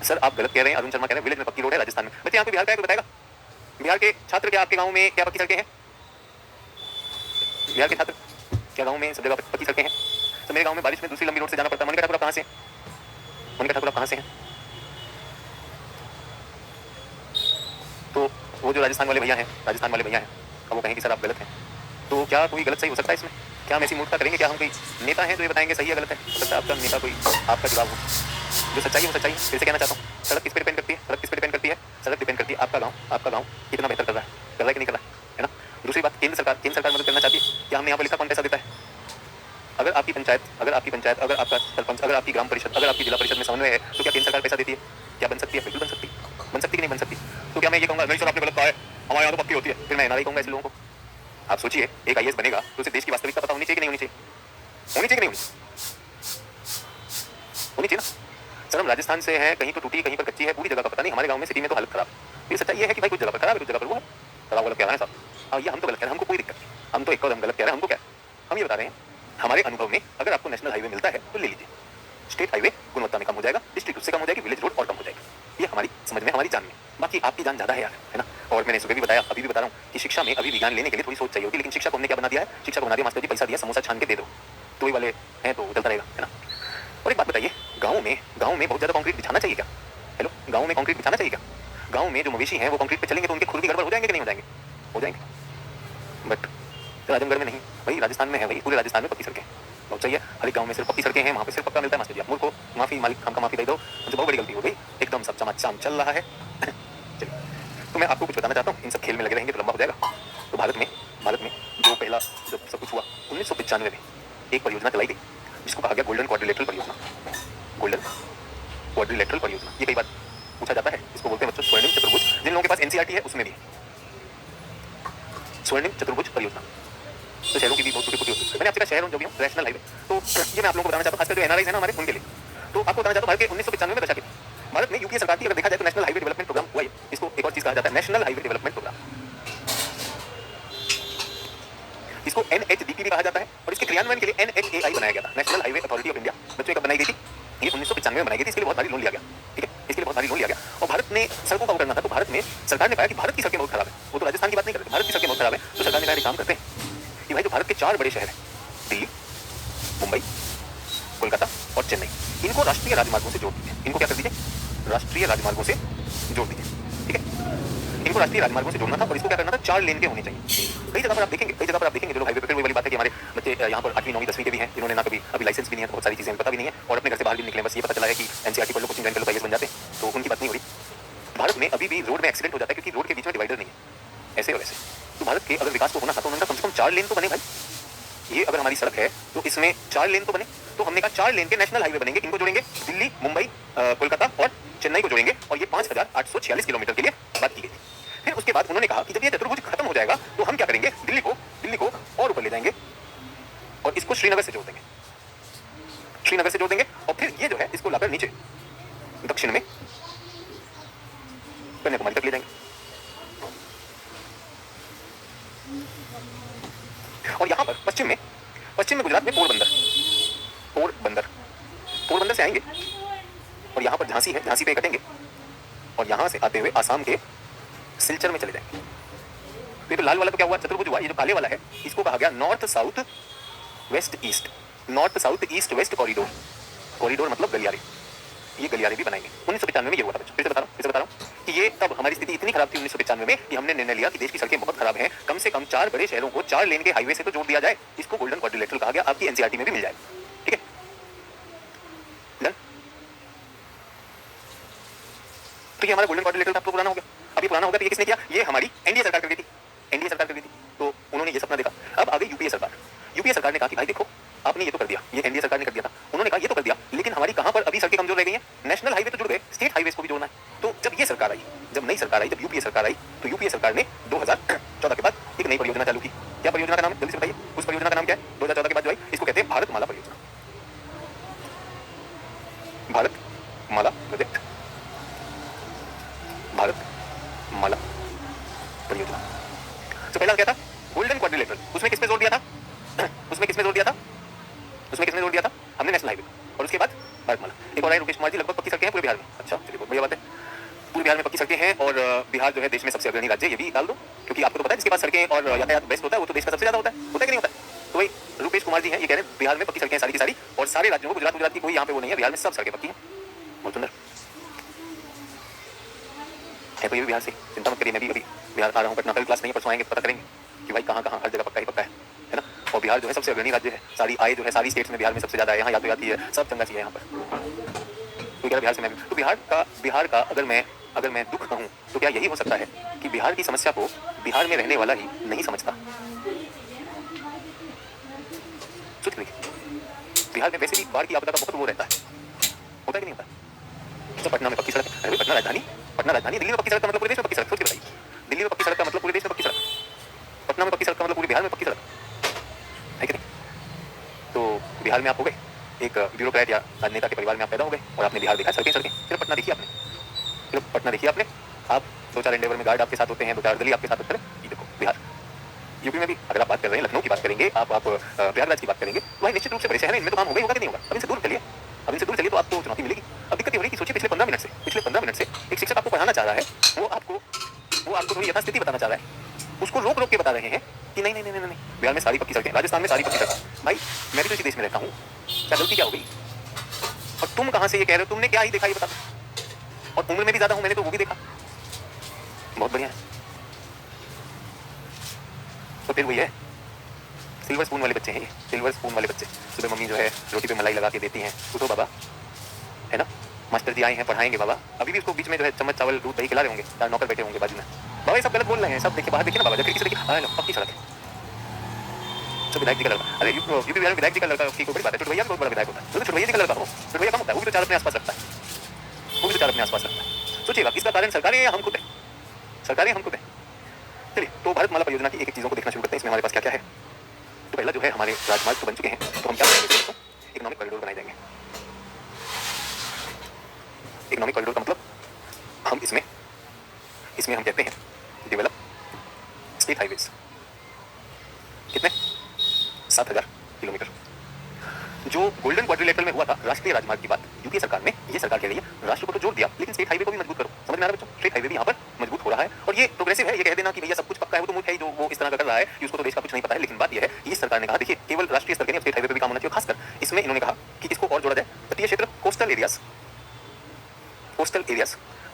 सर आप गलत कह रहे हैं, अरुण शर्मा कह रहे हैं विलेज में पक्की रोड है राजस्थान में। बच्चे यहाँ पे बिहार का है, कोई बताएगा? बिहार के छात्र क्या आपके गाँव में क्या पक्की सड़कें हैं? बिहार के छात्र क्या गाँव में सब जगह पक्की सड़कें हैं? तो मेरे गाँव में बारिश में दूसरी लंबी रोड से जाना पड़ता है। मनका ठाकुर कहाँ से? मनका ठाकुर कहाँ से हैं? तो वो जो राजस्थान वाले भैया हैं, अब वो कहें कि सर आप गलत हैं, तो क्या कोई गलत सही हो सकता है इसमें? क्या हम ऐसी मूर्खता करेंगे? क्या हम कोई नेता हैं जो ये बताएंगे सही है गलत है? हो सकता है आपका नेता कोई आपका जवाब हो, जो सच्चाई है वो सच्चाई है। फिर से कहना चाहता हूँ, सड़क किस पे डिपेंड करती है? सड़क डिपेंड करती है आपका गाँव कितना बेहतर कर रहा है कि नहीं कर रहा है ना? दूसरी बात, केंद्र सरकार मदद करना चाहती है क्या? हमने यहाँ पर लिखा कौन पैसा देता है? अगर आपकी पंचायत, अगर आपका सरपंच, अगर आपकी ग्राम परिषद, अगर आपकी जिला परिषद में समन्वय है, तो क्या केंद्र सरकार पैसा देती है? क्या बन सकती है? बिल्कुल बन सकती कि नहीं बन सकती? तो क्या मैं ये कहूँगा नहीं सर आपने गलत कहा है, हमारे यहाँ तो पक्की होती है, फिर मैं एनआरआई कहूँगा ऐसे लोगों को? आप सोचिए, एक आईएएस बनेगा तो उसे देश की वास्तविकता पता होनी चाहिए कि नहीं होनी चाहिए? होनी चाहिए कि नहीं होनी चाहिए ना? सर हम राजस्थान से हैं, कहीं तो टूटी कहीं पर कच्ची है, पूरी जगह का पता नहीं, हमारे गाँव में सिटी में तो हालत खराब। ये सच्चाई ये है कि भाई कुछ जगह पर खराब है, कुछ जगह पर वो है खराब। गलत कह रहा है साहब, ये हम तो गलत कह रहे हैं, हमको कोई दिक्कत नहीं, हम तो एक कदम गलत कह रहे हैं, हमको क्या? हम ये बता रहे हैं हमारे अनुभव में अगर आपको नेशनल हाईवे मिलता है तो ले लीजिए। स्टेट हाईवे गुणवत्ता में कम हो जाएगा, डिस्ट्रिक्ट उससे कम हो जाएगी, विलेज रोड और कम हो जाएगी। ये हमारी समझ में, हमारी जान में। बाकी आपकी जान ज्यादा है यार, है ना? और मैंने सुबह भी बताया, अभी भी बता रहा हूँ कि शिक्षा में अभी विज्ञान लेने के लिए थोड़ी सोच चाहिए होती है, लेकिन शिक्षा को हमने क्या बना दिया है? शिक्षा को बना दिया मास्टर जी पैसा दिया, समोसा छान के दे दो, तो वही वाले हैं तो चलता रहेगा, है ना? और एक बात बताइए, गाँव में बहुत ज्यादा कंक्रीट बिछाना चाहिए क्या? हेलो, गाँव में कंक्रीट बिछाना चाहिए क्या? गाँव में जो मवेशी हैं वो कंक्रीट पे चलेंगे तो उनके खुर भी गड़बड़ हो जाएंगे कि नहीं हो जाएंगे? हो जाएंगे। बट आजमगढ़ में नहीं, वही राजस्थान में है, वही पूरे राजस्थान में पक्की सड़कें बहुत चाहिए। हर एक गाँव में सिर्फ पक्की सड़कें हैं, वहाँ पे सिर्फ पक्का मिलता है। मास्टर जी आप मूर्खो, माफी मालिक, हमका माफी दे दो, मुझे बहुत बड़ी गलती हो गई, एकदम सब चमाचाम चल रहा है। चलिए, तो मैं आपको कुछ बताना चाहता हूँ, इन सब खेल में लगे रहेंगे तो लंबा हो जाएगा। तो भारत में जो पहला जब सब कुछ हुआ 1995 में एक परियोजना चलाई गई जिसको कहा गया गोल्डन क्वाड्रिलेटरल परियोजना। ये कई बार पूछा जाता है, इसको बोलते हैं बच्चों स्वर्णिम चतुर्भुज। जिन लोगों के पास एनसीईआरटी है उसमें भी स्वर्णिम चतुर्भुज परियोजना। तो शहरों की भी बहुत छोटी होती है। मैंने आपसे कहा शहर जो भी हो नेशनल हाईवे, तो ये मैं आप लोगों को बताना चाहता हूँ, खासकर जो एनआरआई है ना हमारे, उनके लिए। तो आपको बताना चाहता हूँ, भारत के 1995 में दशा के भारत में यूपीए सरकार की अगर देखा जाए तो नेशनल हाईवे डेवलपमेंट प्रोग्राम हुआ है। इसको एक और चीज कहा जाता है, नेशनल हाईवे डेवलपमेंट प्रोग्राम। इसको एनएचडीपी भी कहा जाता है, और इसके क्रियान्वयन के लिए एनएचएआई बनाया गया था, national highway authority of India. बच्चों कब बनाई गई थी? ये 1995 में बनाई गई थी। इसके लिए बहुत भारी लोन लिया गया, ठीक है, इसके लिए बहुत भारी लोन लिया गया। और भारत ने सड़कों का करना था, तो भारत में सरकार ने पाया कि भारत की सड़कें बहुत खराब है। वो तो राजस्थान की बात नहीं करते, भारत की सड़कें बहुत खराब है। तो सरकार ने कहा काम करते हैं कि भाई जो भारत के 4 बड़े शहर हैं, दिल्ली, मुंबई, कोलकाता और चेन्नई, इनको राष्ट्रीय राजमार्गों से जोड़ दीजिए। इनको क्या कर दीजिए? राष्ट्रीय राजमार्गों से जोड़ दीजिए, ठीक है। इनको राष्ट्रीय राजमार्गों से जोड़ना था और इसको क्या करना था, 4 लेन के होने चाहिए। कई जगह पर आप देखेंगे जो लोग हाईवे पे, फिर वही वाली बात है कि हमारे बच्चे यहाँ पर 8वीं 9वीं 10वीं के भी हैं, जिन्होंने ना कभी अभी लाइसेंस भी नहीं है, बहुत सारी चीजें पता भी नहीं है और अपने घर से बाहर भी निकले, बस ये पता चला है कि एनसीईआरटी पढ़ लो, कोचिंग ज्वाइन कर लो, आईएएस बन जाते हैं, तो उनकी बात नहीं हो रही। भारत में अभी भी रोड में एक्सीडेंट हो जाता है क्योंकि रोड के बीच में डिवाइडर नहीं है, ऐसे और ऐसे। तो भारत के अगर विकास को होना था तो उन्होंने कम से कम 4 लेन तो बने भाई। ये अगर हमारी सड़क है तो इसमें 4 लेन तो बने, तो हमने कहा 4 लेन के नेशनल हाईवे बनेंगे, इनको जोड़ेंगे दिल्ली, मुंबई, कोलकाता और चेन्नई को जोड़ेंगे और ये 5846 किलोमीटर के लिए बात की गई थी। फिर उसके बाद उन्होंने कहा कि जब ये चतुर्भुज खत्म हो जाएगा तो हम क्या करेंगे, दिल्ली को और ऊपर ले जाएंगे और इसको श्रीनगर से जोड़ देंगे, और फिर ये जो है इसको लाकर नीचे दक्षिण में कन्याकुमारी तक ले जाएंगे और यहां पर पश्चिम में गुजरात में पोरबंदर से आएंगे और यहां पर झांसी है, झांसी पे कटेंगे और यहां से आते हुए आसाम के सिलचर में चले जाएंगे। ये तो लाल वाला तो क्या हुआ, चतुर्भुज हुआ। ये जो काले वाला है इसको कहा गया north south east west corridor मतलब गलियारे। ये गलियारे भी बनाएंगे। 1995 में ये हुआ था। फिर से बता रहा हूं कि ये तब हमारी स्थिति इतनी खराब थी 1995 में कि हमने निर्णय लिया कि देश की सड़कें बहुत खराब हैं, कम से कम 4 बड़े शहरों को 4 लेन के हाईवे से तो जोड़ दिया जाए। इसको गोल्डन क्वाड्रिलेटरल कहा गया, आपकी एनसीईआरटी में भी मिल जाए। ठीक है, डन। तो ये हमारा गोल्डन क्वाड्रिलेटरल अब तो पुराना हो गया। अब ये पुराना हो गया तो ये किसने किया, ये हमारी एनडीए सरकार कर रही थी। तो उन्होंने ये सपना देखा। अब आ गई यूपीए सरकार ने कहा कि भाई देखो आपने ये तो कर दिया, ये एनडीए सरकार ने कर दिया था, उन्होंने कहा ये तो कर दिया, लेकिन हमारी कहां पर अभी सड़कें कमजोर रह गई हैं, नेशनल हाईवे तो जुड़ गए, स्टेट हाईवेज को भी जोड़ना है। तो जब नई सरकार आई, जब यूपीए सरकार आई तो यूपीए सरकार ने 2014 के बाद एक नई परियोजना चालू की। क्या परियोजना का नाम है, जल्दी से बताइए। उस परियोजना का नाम क्या है 2014 के बाद जो आई, इसको कहते हैं भारतमाला परियोजना। भारतमाला प्रोजेक्ट, भारतमाला परियोजना। तो पहला क्या था, गोल्डन क्वाड्रिलेटरल। उसमें किसने जोड़ दिया था, हमने नेशनल हाईवे और उसके बाद भारतमाला। एक और रुकेश कुमार जी, लगभग पक्की सड़कें हैं पूरे बिहार में। अच्छा चलिए, बहुत बढ़िया बात है, पूरे बिहार में पक्की सड़कें हैं और बिहार जो है देश में सबसे अग्रणी राज्य, ये भी डाल दो, क्योंकि आपको तो पता है जिसके पास सड़कें और यातायात बेस्ट होता है वो तो देश का सबसे ज्यादा होता है कि नहीं होता है। तो वही रुकेश कुमार जी हैं, ये कह रहे हैं बिहार में पक्की सड़कें सारी की सारी, और सारे राज्यों को, गुजरात की कोई यहाँ पे वो नहीं है, बिहार में सब सड़कें पक्की हैं। बहुत सुंदर है। तो ये भी बिहार से, चिंता मत करिए, मैं भी अभी बिहार आ रहा हूँ, पटना, कल क्लास नहीं, परसों आएंगे पता करेंगे कि भाई कहाँ हर जगह पक्का है ना। और बिहार जो है सबसे अग्रणी राज्य है, सारी आय जो है सारी स्टेट्स में बिहार में सबसे ज्यादा है। यहाँ यातायात है, सब चंगा चाहिए यहाँ पर। तो क्या बिहार से मैं भी, तो बिहार का अगर मैं दुख कहूँ तो क्या यही हो सकता है कि बिहार की समस्या को बिहार में रहने वाला ही नहीं समझता। सोच लीजिए, बिहार में वैसे भी बाढ़ की आपदा का बहुत वो रहता है, होता है कि नहीं होता। तो पटना में पक्की सड़क, अरे पटना राजधानी, दिल्ली में पक्की सड़क का मतलब पूरे देश में पक्की सड़क। सोच के बताइए, दिल्ली में पक्की सड़क का मतलब पूरे देश में पक्की सड़क, पटना में पक्की सड़क का मतलब पूरे बिहार में पक्की सड़क है कि नहीं। तो बिहार में आप हो गए एक ब्यूरोक्रेट या राजनेता के परिवार में आप पैदा हो गए और आपने बिहार देखा, सड़कें। फिर पटना देखिए आपने, आप 2-4 एंडेवर में गार्ड आपके साथ होते हैं, 2-4 गली आपके साथ होते हैं। ये देखो बिहार, यूपी में भी अगर आप बात कर रहे हैं, लखनऊ की बात करेंगे, आप प्रयागराज की बात करेंगे, तो भाई निश्चित रूप से बड़े शहर हैं, इनमें तो काम होगा ही होगा कि नहीं होगा। अब इनसे दूर चलिए तो आपको चुनौती मिलेगी। अब दिक्कत ये हो रही है कि सोचिए पिछले 15 मिनट से एक शिक्षक आपको पढ़ाना चाह रहा है, वो आपको थोड़ी यथास्थिति बताना चाह रहा है, उसको रोक के बता रहे हैं कि नहीं, बिहार में सारी पक्की सड़कें, राजस्थान में सारी पक्की सड़कें। भाई मैं भी तो इसी देश में रहता हूँ, क्या गलती क्या हो गई। और तुम कहाँ से ये कह रहे हो, तुमने क्या ही देखा ये बता दो। और उम्र में भी ज्यादा हूं, मैंने तो वो भी देखा, बहुत बढ़िया है। तो फिर वही है, सिल्वर स्पून वाले बच्चे हैं ये, सुबह मम्मी जो है रोटी पे मलाई लगा के देती हैं, उठो बाबा, है ना। मास्टर जी आए हैं, पढ़ाएंगे बाबा। अभी भी उसको बीच में जो है चम्मच चावल दूध दही खिला रहे होंगे, 4 नौकर बैठे होंगे बाजू में। बाबा ये सब गलत बोल रहे हैं, सब देखिए बाहर देखिए ना बाबा, जब खिड़की से देखिए, पक्की सड़क है। तो विधायक जी का लड़का, अरे यूपी बिहार में विधायक जी का लड़का की कोई बड़ी बात है, छुटवैया बहुत बड़ा विधायक होता है। तो छुटवैया जी का लड़का हो, छुटवैया कम होता है, वो भी तो 4 अपने आसपास रखता है, सोचिएगा इसका कारण सरकारें या हम खुद है, चलिए तो भारतमाला परियोजना की एक चीजों को देखना शुरू करते हैं। इसमें हमारे पास क्या क्या है। तो पहला जो है, हमारे राजमार्ग तो बन चुके हैं, तो हम क्या करेंगे, इकोनॉमिक कॉरिडोर बनाए जाएंगे। इकोनॉमिक कॉरिडोर का मतलब हम इसमें हम कहते हैं डेवलप स्टेट हाईवेज। कितने, 7000 किलोमीटर। जो गोल्डन क्वाड्रिलेटरल में हुआ था राष्ट्रीय राजमार्ग की बात, यूपीए सरकार ने, ये सरकार कह रही है राष्ट्र को तो जोड़ दिया, लेकिन स्टेट हाईवे को भी मजबूत करो। समझ में आ रहा है बच्चों, स्टेट हाईवे भी यहाँ पर मजबूत हो रहा है और ये प्रोग्रेसिव है। ये कह देना कि भैया सब कुछ पक्का है, वो तो मूर्ख है जो वो इस तरह का कर रहा है कि उसको तो देश का कुछ नहीं पता है। लेकिन बात यह है, इस सरकार ने कहा देखिए केवल राष्ट्रीय स्तर के नहीं, स्टेट हाईवे पे भी काम होना चाहिए। खासकर इसमें इन्होंने कहा कि इसको और जोड़ा जाए, तटीय क्षेत्र, कोस्टल एरियाज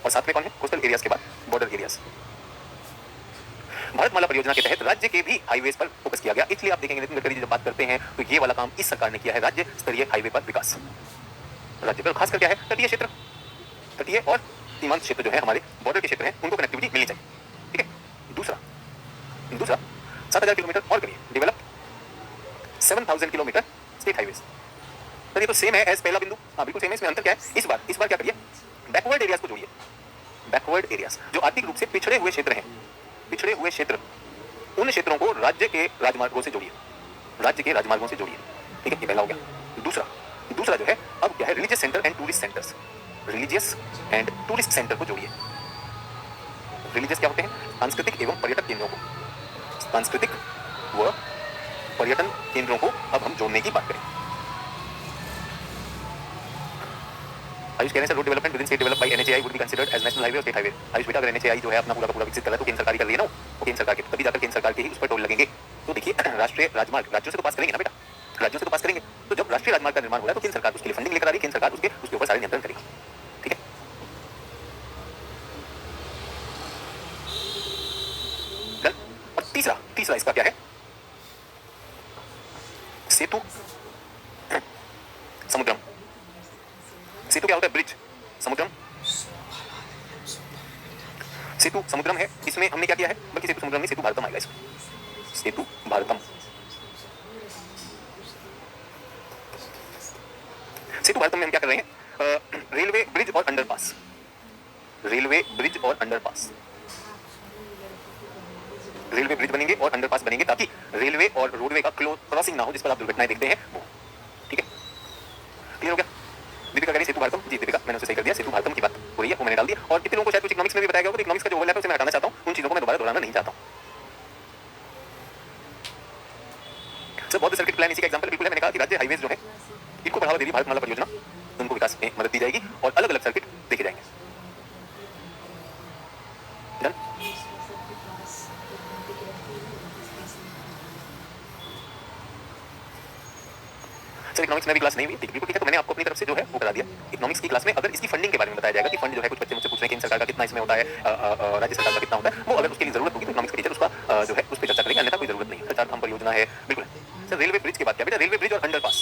और साथ में कौन है, कोस्टल एरियाज के बाद बॉर्डर एरियाज। भारतमाला परियोजना के तहत राज्य के भी हाईवेज पर फोकस किया गया, इसलिए आप देखेंगे नितिन गडकरी जी जब बात करते हैं तो ये वाला काम इस सरकार ने किया है, राज्य स्तरीय हाईवे पर विकास। राज्य पर खासकर क्या है, तटीय क्षेत्र, तटीय और सीमांत क्षेत्र जो है हमारे बॉर्डर के क्षेत्र हैं, उनको कनेक्टिविटी मिलनी चाहिए। ठीक है। दूसरा 7,000 किलोमीटर और करिए, develop 7,000 kilometre state highways. Sir ये तो सेम है एज पहला बिंदु। हाँ बिल्कुल सेम है, इसमें अंतर क्या है, इस बार क्या करिए, बैकवर्ड एरियाज को जोड़िए। बैकवर्ड एरियाज जो आर्थिक रूप से पिछड़े हुए क्षेत्र हैं, पिछड़े हुए क्षेत्र, उन क्षेत्रों को राज्य के राजमार्गों से जोड़िए, राज्य के राजमार्गों से जोड़िए। ठीक है, ये पहला हो गया। दूसरा जो है अब क्या है, religious centre and tourist centres, religious and tourist centre को जोड़िए। रिलीजियस क्या होते हैं, सांस्कृतिक एवं पर्यटक केंद्रों को, सांस्कृतिक व पर्यटन केंद्रों को अब हम जोड़ने की बात करें। आयुष कह रहे हैं road development within state develop by NHAI would be considered as national highway और स्टेट हाईवे। आयुष बेटा अगर एनएचएआई जो है अपना पूरा का पूरा विकसित कर रहा है तो केंद्र सरकार ही कर रही है ना, वो केंद्र सरकार के, तभी जाकर केंद्र सरकार के ही उस पर टोल लगेंगे। तो देखिए राष्ट्रीय राजमार्ग राज्यों से तो पास करेंगे ना बेटा, राज्यों से तो पास करेंगे, तो जब राष्ट्रीय राजमार्ग का निर्माण हो रहा है तो केंद्र सरकार उसके लिए फंडिंग लेकर आ रही है, केंद्र सरकार उसके ऊपर सारे नियंत्रण करेगी। ठीक है। और तीसरा इसका क्या है, सेतु समुद्रम। सेतु क्या होता है, ब्रिज, समुद्रम, सेतु समुद्रम है, इसमें हमने क्या किया है, बल्कि सेतु समुद्रम में सेतु भारतम आएगा, इसमें सेतु भारतम। सेतु भारतम में हम क्या कर रहे हैं, रेलवे ब्रिज और अंडरपास, रेलवे ब्रिज और अंडरपास, रेलवे ब्रिज बनेंगे और अंडरपास बनेंगे ताकि रेलवे और रोडवे का क्रॉसिंग ना हो जिस पर आप दुर्घटनाएं देखते हैं वो। ठीक है, क्लियर हो गया। दीपिका कह रही सेतु भारतम, जी दीपिका मैंने उसे सही कर दिया, सेतु भारतम की बात हो रही है, वो मैंने डाल दिया। और कितने लोगों को शायद कुछ इकोनॉमिक्स में भी बताया गया होगा, तो इकोनॉमिक्स का जो ओवरलैप है उसे मैं हटाना चाहता हूं, उन चीजों को मैं दोबारा दोहराना नहीं चाहता हूं। सर बहुत सर्किट प्लान इसी का एग्जांपल बिल्कुल है, मैंने कहा कि राज्य हाईवेज जो है इनको बढ़ावा दे रही भारतमाला परियोजना, उनको विकास में मदद दी जाएगी और अलग अलग सर्किट देखे जाएंगे। डन। सर इकोनॉमिक्स में भी क्लास नहीं हुई, बिल्कुल ठीक है, तो मैंने आपको अपनी तरफ से जो है वो करा दिया। इकोनॉमिक्स की क्लास में अगर इसकी फंडिंग के बारे में बताया जाएगा कि फंड जो है, कुछ बच्चे मुझसे पूछ रहे हैं केंद्र सरकार का कितना इसमें होता है, राज्य सरकार का कितना होता है, वो अगर उसके लिए जरूरत होगी तो इकोनॉमिक्स के टीचर उसका जो है उस पर चर्चा करेंगे, अन्यथा कोई जरूरत नहीं है। चार धाम परियोजना है, बिल्कुल। सर रेलवे ब्रिज की बात क्या बेटा, रेलवे ब्रिज और अंडरपास,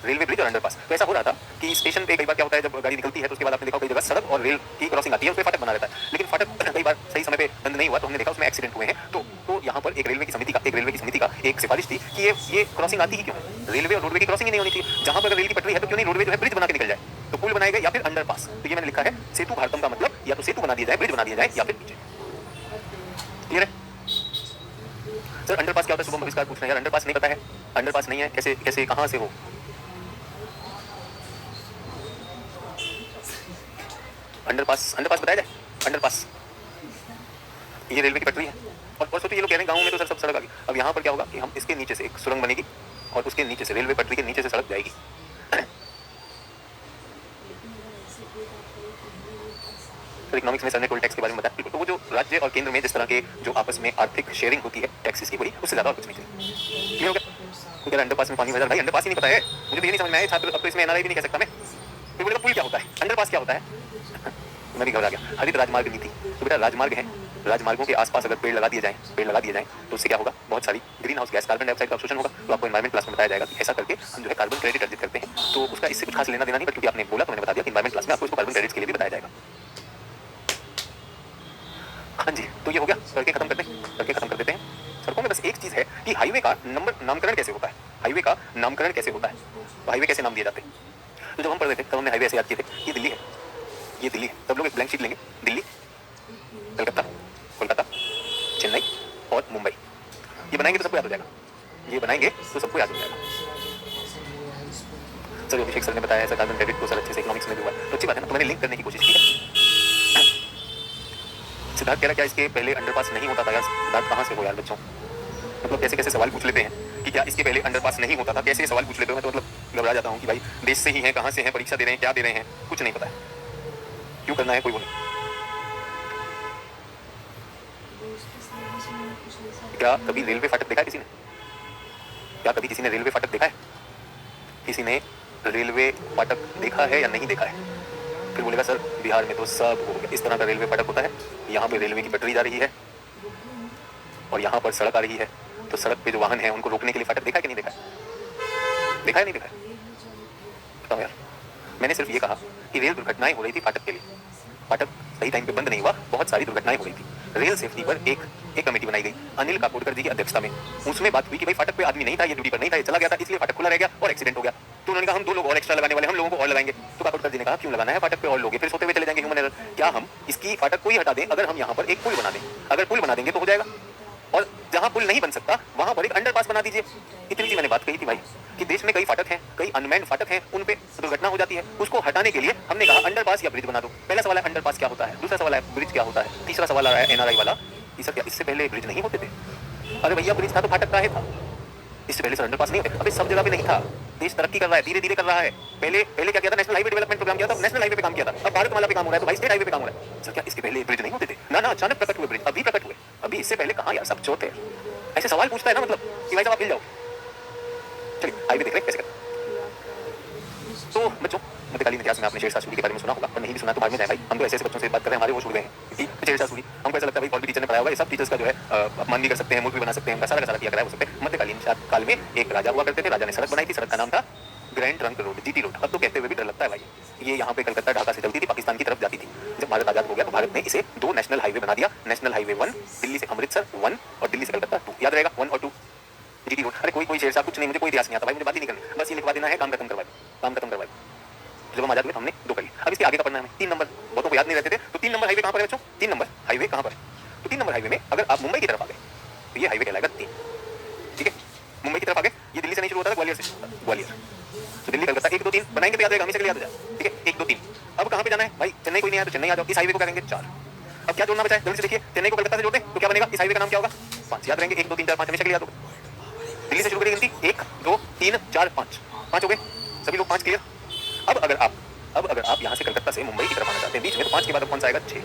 रेलवे ब्रिज और अंडरपास। तो ऐसा हो रहा था कि स्टेशन पे कई बार क्या होता है, जब गाड़ी निकलती है तो उसके बाद आपने देखा कई जगह सड़क और रेल की क्रॉसिंग आती है, उसमें फाटक बना रहता है, लेकिन फाटक कई बार सही समय पे बंद नहीं हुआ, तो हमने देखा उसमें एक्सीडेंट हुए हैं। तो यहाँ पर एक रेलवे की समिति का एक सिफारिश थी कि ये क्रॉसिंग आती ही क्यों है, रेलवे और रोडवे की क्रॉसिंग ही नहीं होनी चाहिए, जहाँ पर अगर रेल की पटरी है तो क्यों नहीं रोडवे जो है ब्रिज बना के निकल जाए, तो पुल बनाएगा या फिर अंडरपास। तो ये मैंने लिखा है सेतु भारतम का मतलब या तो सेतु बना दिया जाए, ब्रिज बना दिया जाए, या फिर नीचे। क्लियर है। सर अंडरपास क्या होता है, शुभम भविष्कार पूछ रहे हैं, यार अंडरपास नहीं पता है, अंडरपास नहीं है, कैसे कहां से हो। अंडरपास बताया जाए, अंडरपास ये रेलवे की पटरी है, और सोचिए ये लोग कह रहे हैं गांव में तो सर सब सड़क आ गई। अब यहाँ पर क्या होगा कि हम इसके नीचे से एक सुरंग बनेगी और उसके नीचे से रेलवे पटरी के नीचे से सड़क जाएगी। तो इकोनॉमिक्स में सर ने टोल टैक्स के बारे में बताया, तो वो जो राज्य और केंद्र में जिस तरह के जो आपस में आर्थिक शेयरिंग होती है टैक्सेस की, वही उससे ज्यादा और कुछ नहीं। क्लियर हो गया। तो अंडरपास में पानी भर, भाई अंडरपास ही नहीं पता है मुझे, भी नहीं समझ में आया छात्र, अब तो इसमें एनआरआई भी नहीं कह सकता मैं। तो बोलेगा पुल क्या होता है, अंडरपास क्या होता है, मैं भी घबरा गया। हरित राजमार्ग नीति, तो बेटा राजमार्ग है, राजमार्गों के आसपास अगर पेड़ लगा दिए जाएं तो उससे क्या होगा, बहुत सारी green house gas, carbon dioxide का अवशोषण होगा। तो आपको एनवायरमेंट क्लास में बताया जाएगा कि ऐसा करके हम जो है कार्बन क्रेडिट अर्जित करते हैं। तो उसका इससे कुछ खास लेना देना नहीं, पर क्योंकि आपने बोला तो मैंने बता दिया कि एनवायरमेंट क्लास में आपको इसको कार्बन क्रेडिट्स के लिए भी बताया जाएगा। हाँ जी, तो ये हो गया, करके खत्म कर देते हैं। सड़कों में बस एक चीज है कि हाईवे का नामकरण कैसे होता है, हाईवे का नामकरण कैसे होता है, तो हाईवे कैसे नाम दिए जाते हैं। तो जब हम पढ़ रहे थे तब हमने हाईवे ऐसे याद किए थे, ये दिल्ली है, ये दिल्ली है। तब लोग एक ब्लैंक शीट लेंगे, दिल्ली, कलकत्ता, कोलकाता, चेन्नई और मुंबई, ये बनाएंगे तो सबको याद हो जाएगा, ये बनाएंगे तो सबको याद हो जाएगा। सर अभिषेक सर ने बताया सर कार्बन क्रेडिट को सर अच्छे से इकोनॉमिक्स में भी हुआ, तो अच्छी बात है ना, तो मैंने लिंक करने की कोशिश की है। सिद्धार्थ कह रहा क्या इसके पहले अंडरपास नहीं होता था यार, सिद्धार्थ कहाँ से हो यार बच्चों, मतलब कैसे सवाल पूछ लेते हैं कि क्या इसके पहले अंडरपास नहीं होता था, कैसे सवाल पूछ लेते हो। मैं तो मतलब घबरा जाता हूँ कि भाई देश से ही है, कहाँ से है, परीक्षा दे रहे हैं, क्या दे रहे हैं, कुछ नहीं पता है, क्यों करना है कोई वो नहीं। क्या कभी रेलवे फाटक देखा है किसी ने, क्या कभी किसी ने रेलवे फाटक देखा है, किसी ने रेलवे फाटक देखा है या नहीं देखा है। फिर बोलेगा सर बिहार में तो सब हो गया, इस तरह का रेलवे फाटक होता है, यहाँ पे रेलवे की पटरी जा रही है, और यहाँ पर सड़क आ रही है, तो सड़क पे जो वाहन है उनको रोकने के लिए फाटक देखा है कि नहीं देखा है? देखा है नहीं देखा है? बताओ यार। मैंने सिर्फ ये कहा कि रेल दुर्घटनाएं हो रही थी फाटक के लिए, फाटक सही टाइम पे बंद नहीं हुआ, बहुत सारी दुर्घटनाएं हो रही थी। रेल सेफ्टी पर एक कमेटी बनाई गई अनिल काकोडकर जी की अध्यक्षता में। उसमें बात हुई कि भाई फाटक पे आदमी नहीं था, ये ड्यूटी पर नहीं था, ये चला गया था, इसलिए फाटक खुला रह गया और एक्सीडेंट हो गया। तो उन्होंने कहा हम 2 लोग और एक्स्ट्रा लगाने वाले, हम लोगों को और लगाएंगे। तो काकोडकर जी ने कहा क्यों लगाना है, फाटक पे और लोग फिर सोते हुए चले जाएंगे, ह्यूमन एरर। क्या हम इसकी फाटक को ही हटा दें, अगर हम यहाँ पर एक पुल बना दें, अगर पुल बना देंगे तो हो जाएगा। और जहां पुल नहीं बन सकता वहां पर एक अंडरपास बना दीजिए। इतनी सी मैंने बात कही थी भाई कि देश में कई फाटक हैं, कई अनमैन्ड फाटक हैं, उन पे दुर्घटना हो जाती है, उसको हटाने के लिए हमने कहा अंडरपास या ब्रिज बना दो। पहला सवाल है अंडरपास क्या होता है, दूसरा सवाल है ब्रिज क्या होता है, तीसरा सवाल आ रहा है एनआरआई वाला, तीसरा क्या इससे पहले ब्रिज नहीं होते थे? अरे भैया ब्रिज था तो फाटक काहे था? इससे पहले सर अंडरपास नहीं होते। अबे सब जगह पे नहीं था, देश तरक्की कर रहा है, धीरे धीरे कर रहा है। पहले क्या किया था, नेशनल हाईवे डेवलपमेंट प्रोग्राम किया था, नेशनल हाईवे पे काम किया था। अब भारतमाला पे काम हो रहा है, तो भाई स्टेट हाईवे पे काम हो रहा है। सर क्या इसके पहले ब्रिज नहीं होते थे? ना अचानक प्रकट हुए ब्रिज, अभी प्रकट हुए, अभी इससे पहले कहाँ यार, सब चौथे। ऐसे सवाल पूछता है ना, मतलब कि भाई साहब आप हिल जाओ। चलिए हाईवे देख रहे कैसे करते। तो बच्चों मध्यकालीन इतिहास में आपने शेरशाह सूरी के बारे में सुना होगा, पर नहीं भी सुना तो बाद में जाए भाई, हम तो ऐसे बच्चों से बात कर रहे हैं, हमारे वो छूट गए हैं कि शेरशाह सूरी। हमको ऐसा लगता है भाई और भी टीचर ने पढ़ाया होगा, ये सब टीचर्स का जो है अपमान भी कर सकते हैं, मूर्ख भी बना सकते हैं, उनका सारा का सारा किया करा हो सकते हैं। मध्यकालीन काल में एक राजा हुआ करते थे, राजा ने सड़क बनाई थी, सड़क का नाम था grand trunk road, GT road. अब तो कहते हुए भी डर लगता है भाई, ये यहाँ पे कलकत्ता ढाका से चलती थी, पाकिस्तान की तरफ जाती थी। जब भारत आजाद हो गया तो भारत ने इसे 2 नेशनल हाईवे बना दिया, नेशनल हाईवे 1 दिल्ली से अमृतसर 1 और दिल्ली से कलकत्ता 2, याद रहेगा 1 और 2 जीटी रोड। अरे कोई शेरशाह कुछ नहीं, मुझे कोई इतिहास नहीं आता भाई, मुझे बात ही नहीं करनी, बस ये लिखवा देना है, काम खत्म करवा दो, काम खत्म करवा दो। जब हम आजाद हुए हमने 2 कर ली, अब इसके आगे का पढ़ना है हमें 3 नंबर, बहुतों को याद नहीं रहते थे। तो 3 नंबर हाईवे कहाँ पर है बच्चों, 3 नंबर हाईवे कहाँ पर है? तो 3 नंबर हाईवे में अगर आप मुंबई की तरफ आ गए तो ये हाईवे कहलाएगा 3, ठीक है? मुंबई की तरफ आ गए, ये दिल्ली से नहीं शुरू होता था, ग्वालियर से, ग्वालियर। तो दिल्ली कलकत्ता 1 2 3 बनाएंगे तो याद रहेगा, हमेशा के लिए याद हो जाए, ठीक है? 1 2 3। अब कहाँ पे जाना है भाई, चेन्नई कोई नहीं है तो चेन्नई आ जाओ, इस हाईवे को करेंगे 4। अब क्या जोड़ना बचा है, जल्दी से देखिए, चेन्नई को कलकत्ता से जोड़ते तो क्या बनेगा, इस हाईवे का नाम क्या होगा, 5। याद रहेंगे 1 2 3 4 5, हमेशा के लिए याद होगा। दिल्ली से शुरू करेंगे गिनती 1 2 3 4 5, 5 हो गए, सभी लोग 5 क्लियर। अब अगर आप यहाँ से कलकत्ता से मुंबई की तरफ आना चाहते हैं बीच में, तो 5 के बाद अब कौन सा आएगा, 6।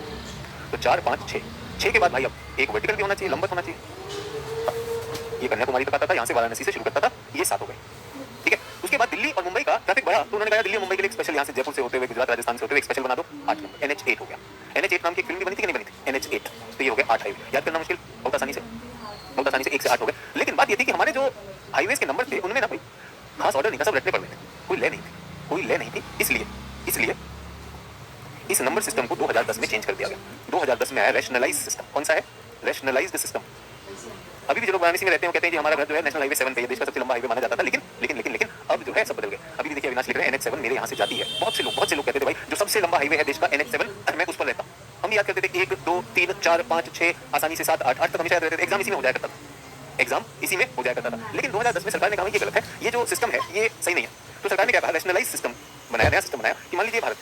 तो 4 5 6, 6 के बाद भाई अब एक वर्टिकल भी होना चाहिए, लंबवत होना चाहिए। ये कन्याकुमारी तक आता था, यहाँ से वाराणसी से शुरू करता था, ये 7 हो गए, ठीक है? उसके बाद दिल्ली और मुंबई का ट्रैफिक बढ़ा, तो उन्होंने कहा दिल्ली और मुंबई के लिए स्पेशल, यहाँ से जयपुर से होते हुए गुजरात राजस्थान से होते हुए स्पेशल बना दो, 8 नंबर NH8 हो गया। NH8 नाम की फिल्म भी बनी थी कि नहीं बनी थी, NH8। तो ये हो गया 8 हाईवे, याद करना मुश्किल, बहुत आसानी से 1 से 8 हो गए। लेकिन बात ये थी कि हमारे जो हाईवेज के नंबर थे उनमें ना भाई खास ऑर्डर नहीं था, सब रटने पड़ रहे थे, कोई ले नहीं थी, इसलिए इस नंबर सिस्टम को 2010 में चेंज कर दिया गया। 2010 में आया रैशनलाइज्ड सिस्टम। कौन सा है, रैशनलाइज्ड सिस्टम। अभी भी जो लोग वाराणसी में रहते हैं वो कहते हैं कि हमारा घर जो है नेशनल हाईवे 7 पे है, देश का सबसे लंबा हाईवे माना जाता था, लेकिन अब जो है सब बदल गए। अभी भी देखिए अविनाश लिख रहे हैं NH7 मेरे यहाँ से जाती है। बहुत से लोग कहते थे भाई जो सबसे लंबा हाईवे है देश का NH7, मैं उस पर रहता हूँ। हम याद करते थे 1 2 3 4 5 6, आसानी से 7 8 तक हमेशा याद रहते थे, एग्जाम इसी में हो जाया करता था, एग्जाम इसी में हो जाया करता था। लेकिन 2010 में सरकार ने कहा ये गलत है, ये जो सिस्टम है ये सही नहीं है। तो सरकार ने क्या कहा, रैशनलाइज्ड सिस्टम बनाया, नया सिस्टम बनाया कि मान लीजिए भारत,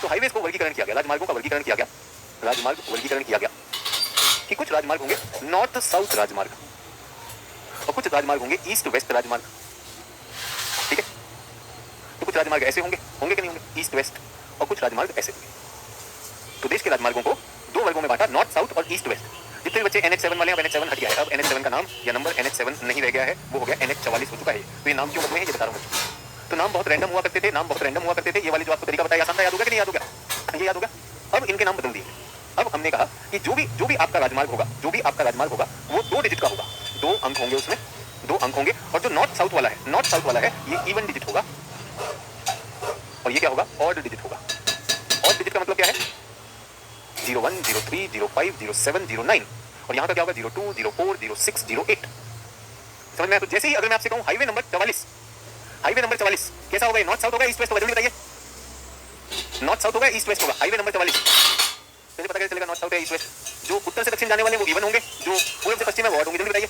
तो हाईवेज को वर्गीकरण किया गया, राजमार्गों का वर्गीकरण किया गया, राजमार्ग वर्गीकरण किया गया कि कुछ राजमार्ग होंगे नॉर्थ साउथ राजमार्ग और कुछ राजमार्ग होंगे ईस्ट वेस्ट राजमार्ग, ठीक है? तो कुछ राजमार्ग ऐसे होंगे कि नहीं होंगे, ईस्ट वेस्ट, और कुछ राजमार्ग ऐसे होंगे। तो देश के राजमार्गों को 2 वर्गों में बांटा, नॉर्थ साउथ और ईस्ट वेस्ट। जितने बच्चे NH7 वाले हैं, अब NH7 हट गया है, अब NH7 का नाम या नंबर NH7 नहीं रह गया है, वो हो गया NH44 हो चुका है। तो ये नाम क्यों बदले हैं ये बता रहा हूँ। तो नाम बहुत रैंडम हुआ करते थे, ये वाले जो आपको तरीका बताया आसान था, याद हो गया कि नहीं याद हो गया, ये याद हो गया। अब इनके नाम बदल दिए। अब हमने कहा कि जो भी आपका राजमार्ग होगा, वो 2 डिजिट का होगा, 2 अंक होंगे उसमें, 2 अंक होंगे। और जो नॉर्थ साउथ वाला है ये इवन डिजिट होगा, और ये क्या होगा, ऑड डिजिट होगा। ऑड डिजिट का मतलब क्या है, 01 03 05 07 09, और यहाँ का क्या होगा 02 04 06 08। समझ में आया? तो जैसे ही अगर मैं आपसे कहूँ हाईवे नंबर 44 कैसा होगा, नॉर्थ साउथ होगा ईस्ट वेस्ट होगा, जल्दी बताइए, नॉर्थ साउथ होगा ईस्ट वेस्ट होगा, हाईवे नंबर 44 कैसे पता कैसे चलेगा नॉर्थ साउथ है ईस्ट वेस्ट? जो उत्तर से दक्षिण जाने वाले वो इवन होंगे, जो पूर्व से पश्चिम है वो ऑड होंगे, जल्दी बताइए।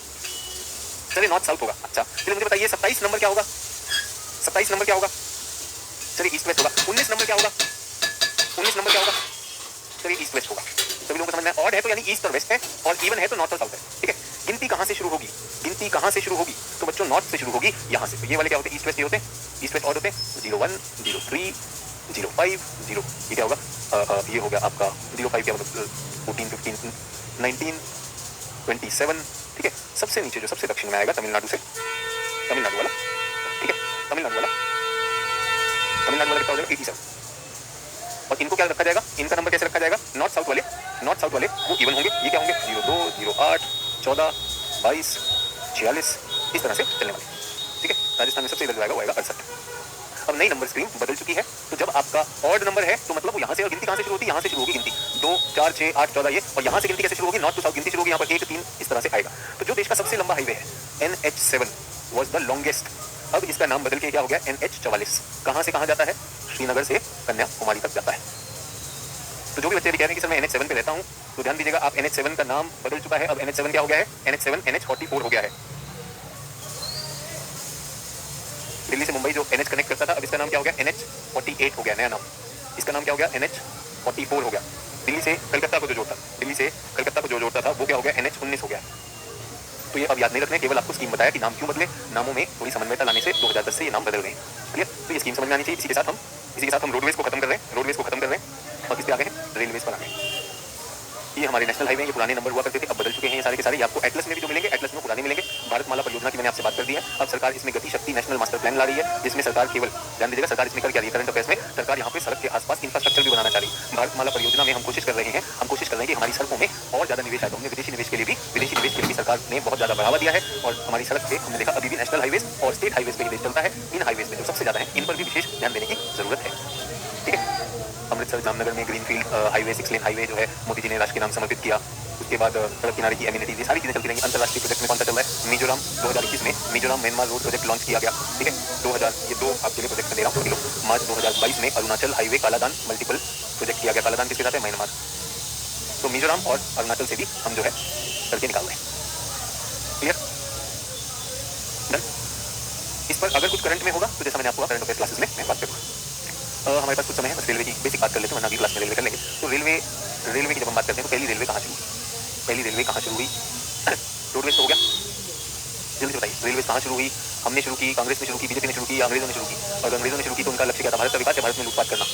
चलिए नॉर्थ साउथ होगा, अच्छा चलिए मुझे बताइए 27 नंबर क्या होगा, 27 नंबर क्या होगा, चलिए ईस्ट वेस्ट होगा। 19 नंबर क्या होगा, 19 नंबर क्या होगा, चलिए ईस्ट वेस्ट होगा। सभी लोगों को समझना है, ऑड है तो यानी ईस्ट और वेस्ट है, और इवन है तो नॉर्थ और साउथ है, ठीक है? गिनती कहाँ से शुरू होगी, तो बच्चों नॉर्थ से शुरू होगी, यहाँ से। तो ये वाले क्या होते हैं, ईस्ट वेस्ट, ये होते हैं ईस्ट वेस्ट ऑड होते हैं, 01 03 05 0, ये क्या होगा, ये हो गया आपका 05 क्या मतलब 14 15 19 27, ठीक है? सबसे नीचे जो सबसे दक्षिण में आएगा तमिलनाडु वाला, ठीक है? तमिलनाडु वाला कितना हो जाएगा 87। और इनको क्या रखा जाएगा, इनका नंबर कैसे रखा जाएगा, नॉर्थ साउथ वाले नॉर्थ साउथ वाले वो इवन होंगे। ये क्या होंगे 02, 08, 14, 22, 46 इस तरह से चलने वाले। ठीक है, राजस्थान में सबसे इधर जो आएगा वो आएगा 68। अब नई नंबर स्क्रीन बदल चुकी है, तो जब आपका ऑड नंबर है तो मतलब वो यहाँ से, और गिनती कहाँ से शुरू होती है, यहाँ से शुरू होगी गिनती 2, 4, 6, 8, 14 ये, और यहाँ से गिनती कैसे शुरू होगी, नॉर्थ टू साउथ गिनती शुरू होगी, यहाँ पर 1, 3 इस तरह से आएगा। तो जो देश का सबसे लंबा हाईवे है NH7 वॉज द लॉन्गेस्ट, अब इसका नाम बदल के क्या हो गया NH44। कहाँ से कहाँ जाता है, श्रीनगर से कन्याकुमारी तक जाता है। तो जो भी बच्चे कह रहे हैं कि सर मैं NH7 पे रहता हूँ, तो ध्यान दीजिएगा आप NH7 का नाम बदल चुका है। अब NH7 क्या हो गया है, NH7 NH44 हो गया है। दिल्ली से मुंबई जो NH कनेक्ट करता था, अब इसका नाम क्या हो गया NH48 हो गया, नया नाम। इसका नाम क्या हो गया NH44 हो गया। दिल्ली से कलकत्ता को जो जोड़ता, दिल्ली से कलकत्ता को जो जोड़ता था वो क्या हो गया NH19 हो गया। तो ये अब याद नहीं रखना है, केवल आपको स्कीम बताया कि नाम क्यों बदले, नामों में थोड़ी समन्वयता लाने से 2010 से ये नाम बदल गए। क्लियर, तो ये स्कीम समझ में आनी चाहिए। इसी के साथ हम रोडवेज को खत्म कर रहे हैं, रोडवेज को खत्म कर रहे हैं और किस पे आ गए हैं, रेलवेज पर आ गए। ये हमारे नेशनल हाईवे, ये पुराने नंबर हुआ करते थे, अब बदल चुके हैं ये सारे के सारे। ये आपको एटलस में भी जो मिलेंगे, एटलस में पुराने मिलेंगे। भारतमाला परियोजना की मैंने आपसे बात कर दी है। अब सरकार इसमें गति शक्ति नेशनल मास्टर प्लान ला रही है, जिसमें सरकार केवल, ध्यान दीजिएगा, सरकार इसमें कर क्या रही है, करंट अफेयर्स में सरकार यहाँ पे सड़क के आसपास इंफ्रास्ट्रक्चर भी बनाना चाह रही है। भारतमाला परियोजना में हम कोशिश कर रहे हैं कि हमारी सड़कों में और ज्यादा निवेश आए। तो हमने विदेशी निवेश के लिए भी सरकार ने बहुत ज्यादा बढ़ावा दिया है, और हमारी सड़क पे हमने देखा अभी भी नेशनल हाईवेज और स्टेट हाईवेज पे ही देश चलता है। इन हाईवेज पे जो सबसे ज्यादा है, इन पर भी विशेष ध्यान देने की जरूरत है। ठीक है, अमृतसर जामनगर में ग्रीनफील्ड हाईवे, 6 लेन हाईवे जो है मोदी जी ने राष्ट्र के नाम समर्पित किया। उसके बाद सड़क किनारे की एमिनिटीज, ये सारी चीजें चलती रहेंगी। अंतर्राष्ट्रीय प्रोजेक्ट में कौन सा चल रहा है, मिजोरम 2021 में Mizoram Myanmar road project launch किया गया। ठीक है, 2000 ये 2 आपके लिए प्रोजेक्ट में दे रहा हूँ, 2 किलो। मार्च 2022 में Arunachal highway Kaladan multiple project किया गया। कालादान किसके साथ है, म्यांमार। तो मिजोरम और अरुणाचल से भी हम जो है सड़कें निकाल रहे हैं। क्लियर, इस पर अगर कुछ करंट में होगा तो जैसा मैंने आपको करंट अफेयर क्लासेस में मैं बात करूँगा। हमारे पास कुछ समय है, बस रेलवे की बेसिक बात कर लेते हैं, वरना अगली क्लास में रेलवे कर लेंगे। तो रेलवे की जब हम बात करते हैं तो पहली रेलवे कहाँ शुरू हुई, रोडवेज हो गया। जल्दी बताइए, रेलवे कहाँ शुरू हुई, हमने शुरू की, कांग्रेस ने शुरू की, बीजेपी ने शुरू की, अंग्रेजों ने शुरू की। और अंग्रेजों ने शुरू की तो उनका लक्ष्य क्या था, भारत का विकास या भारत में लूटपाट करना।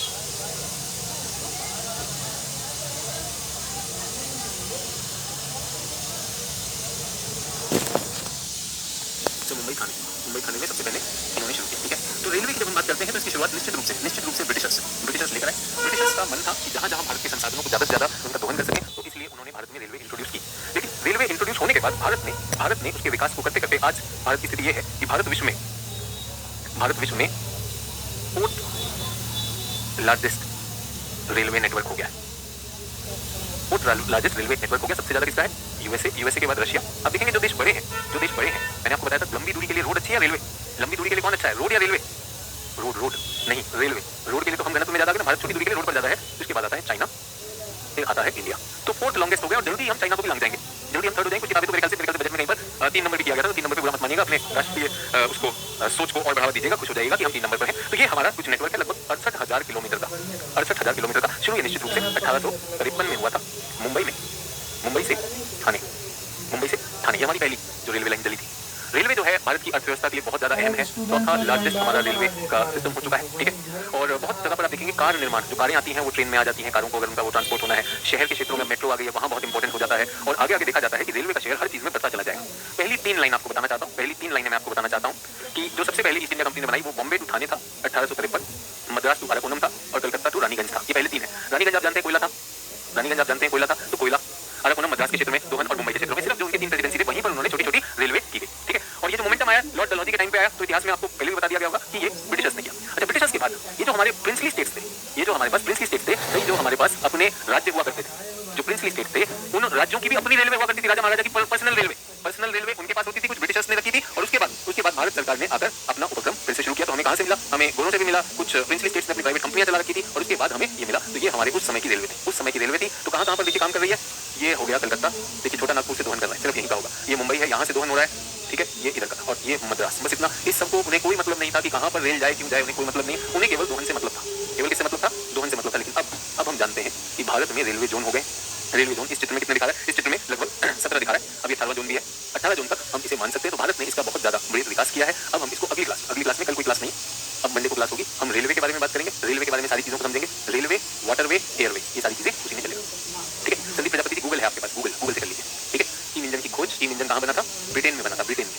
तो मुंबई खाने में सबसे पहले इन्होंने शुरू किया। ठीक है, तो रेलवे की जब हम बात करते हैं तो इसकी शुरुआत निश्चित रूप से ब्रिटिशर्स लेकर आए। ब्रिटिशर्स का मन था कि जहाँ भारत के संसाधनों को ज्यादा से ज्यादा उनका दोहन कर सके, तो इसलिए उन्होंने भारत में रेलवे इंट्रोड्यूस की। लेकिन रेलवे इंट्रोड्यूस होने के बाद भारत ने उसके विकास को करते करते आज भारत की स्थिति यह है कि भारत विश्व में फोर्थ लार्जेस्ट रेलवे नेटवर्क हो गया है। फोर्थ लार्जेस्ट रेलवे नेटवर्क हो गया। सबसे ज्यादा किसका है, यूएसए के बाद रशिया। अब देखेंगे जो देश बड़े हैं, मैंने आपको बताया था लंबी दूरी के लिए रोड अच्छी है या रेलवे, लंबी दूरी के लिए कौन अच्छा है, रोड या रेलवे, रोड नहीं रेलवे। रोड के लिए तो हम घनत्व में ज्यादा, भारत छोटी दूरी के लिए रोड पर ज्यादा है। उसके बाद आता है चाइना, फिर आता है इंडिया। तो फोर्थ लॉन्गेस्ट हो गया, और जल्दी हम चाइना को भी लग जाएंगे, जल्दी हम थर्ड हो जाएंगे। कुछ किताबें तो मेरे ख्याल से बजट में कहीं पर 3 नंबर भी किया गया था, तो 3 नंबर पे बुरा मत मानिएगा, अपने राष्ट्रीय उसको सोच को और बढ़ावा दीजिएगा, खुश हो जाएगा कि हम 3 नंबर पर हैं। तो ये हमारा कुछ नेटवर्क है, लगभग 68,000 किलोमीटर का। शुरू ये निश्चित रूप से 1853 में हुआ था, मुंबई से थाने, ये हमारी पहली जो रेलवे लाइन चली थी। रेलवे जो है भारत की अर्थव्यवस्था के लिए बहुत ज्यादा अहम है। चौथा लार्जेस्ट हमारा रेलवे का सिस्टम हो चुका है। ठीक है, और बहुत जगह पर आप देखेंगे कार निर्माण, जो कारें आती हैं वो ट्रेन में आ जाती हैं, कारों को अगर उनका वो ट्रांसपोर्ट होना है, शहर के क्षेत्रों में मेट्रो आ गई है, वहाँ बहुत इंपॉर्टेंट हो जाता है। और आगे देखा जाता है कि रेलवे का शेयर हर चीज में बढ़ता चला जाएगा। पहली 3 लाइन आपको बताना चाहता हूँ, कि जो सबसे पहली ईस्ट इंडिया कंपनी ने बनाई वो बॉम्बे टू थाने था 1853, मद्रास टू अराकोनम था, और कलकत्ता टू रानीगंज था। ये पहले 3 है। रानीगंज आप जानते हैं कोयला था, तो कोयला, अराकोनम मद्रास के क्षेत्र में, दोहन और मुंबई के क्षेत्र में, सिर्फ जो उनके 3 प्रेसिडेंसी थे वहीं पर उन्होंने छोटी रेलवे की गई। ठीक है, और ये जो मोमेंटम आया लॉर्ड डलहौजी के टाइम पे आया, तो इतिहास में आपको पहले भी बता दिया गया होगा कि ये ब्रिटिशर्स ने किया। अच्छा, ब्रिटिशर्स के बाद ये जो हमारे प्रिंसली स्टेट्स थे, जो हमारे पास अपने राज्य हुआ करते थे, जो प्रिंसली स्टेट थे, उन राज्यों की भी अपनी रेलवे हुआ करती थी, राजा महाराजा की पर्सनल रेलवे उनके पास होती थी, कुछ ब्रिटिशर्स ने रखी थी। और उसके बाद भारत सरकार ने आकर अपना उपक्रम फिर से शुरू किया। तो हमें कहाँ से मिला, हमें गोरों से भी मिला, कुछ प्रिंसली स्टेट्स ने अपनी प्राइवेट कंपनियां चला रखी थी, और उसके बाद हमें ये मिला। तो ये हमारे उस समय की रेलवे थी। तो कहाँ पर देखिए काम कर रही है, ये हो गया कलकत्ता, देखिए छोटा नागपुर से दोहन कर रहा है, सिर्फ यहीं का होगा। ये मुंबई है, यहाँ से दोहन हो रहा है। ठीक है, ये इधर का, और ये मद्रास। बस इतना। इस सबको उन्हें कोई मतलब नहीं था कि कहाँ पर रेल जाए, क्यों जाए, उन्हें कोई मतलब नहीं। उन्हें केवल दोहन से मतलब था, किससे मतलब था, दोहन से मतलब था। लेकिन अब हम जानते हैं कि भारत में रेलवे जोन हो गए। रेलवे जोन इस चित्र में कितने दिखा रहा है, इस चित्र में लगभग 17 दिखा रहा है। अब ये 18वां जोन भी है, 18 जोन तक हम इसे मान सकते हैं। तो भारत ने इसका बहुत ज्यादा बृहत विकास किया है। अब हम इसको अगली क्लास में, कल कोई क्लास नहीं, अब मंडे को क्लास होगी, हम रेलवे के बारे में बात करेंगे। रेलवे के बारे में सारी चीजों को समझेंगे, रेलवे, वाटरवे, एयरवे, ये सारी चीजें उसी में चलेगा। ठीक है, संदीप प्रजापति जी, गूगल है आपके पास, गूगल से कर लीजिए। ठीक है, स्टीम इंजन की खोज, स्टीम इंजन कहाँ बना था, ब्रिटेन में बना था, ब्रिटेन में।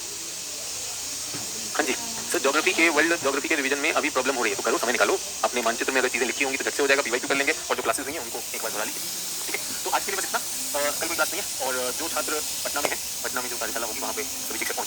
हाँ जी सर, ज्योग्राफी के वर्ल्ड ज्योग्राफी के रिवीजन में अभी प्रॉब्लम हो रही है, तो करो, समय निकालो। अपने मानचित्र में अगर चीज़ें लिखी होंगी तो झट से हो जाएगा, पीवाईक्यू कर लेंगे और जो क्लासेस हुई हैं उनको एक बार दोहरा लीजिए। ठीक है, तो आज के लिए बस इतना। कल कोई क्लास नहीं है और जो छात्र पटना में है, पटना में जो कार्यशाला होगी वहाँ पे सभी शिक्षक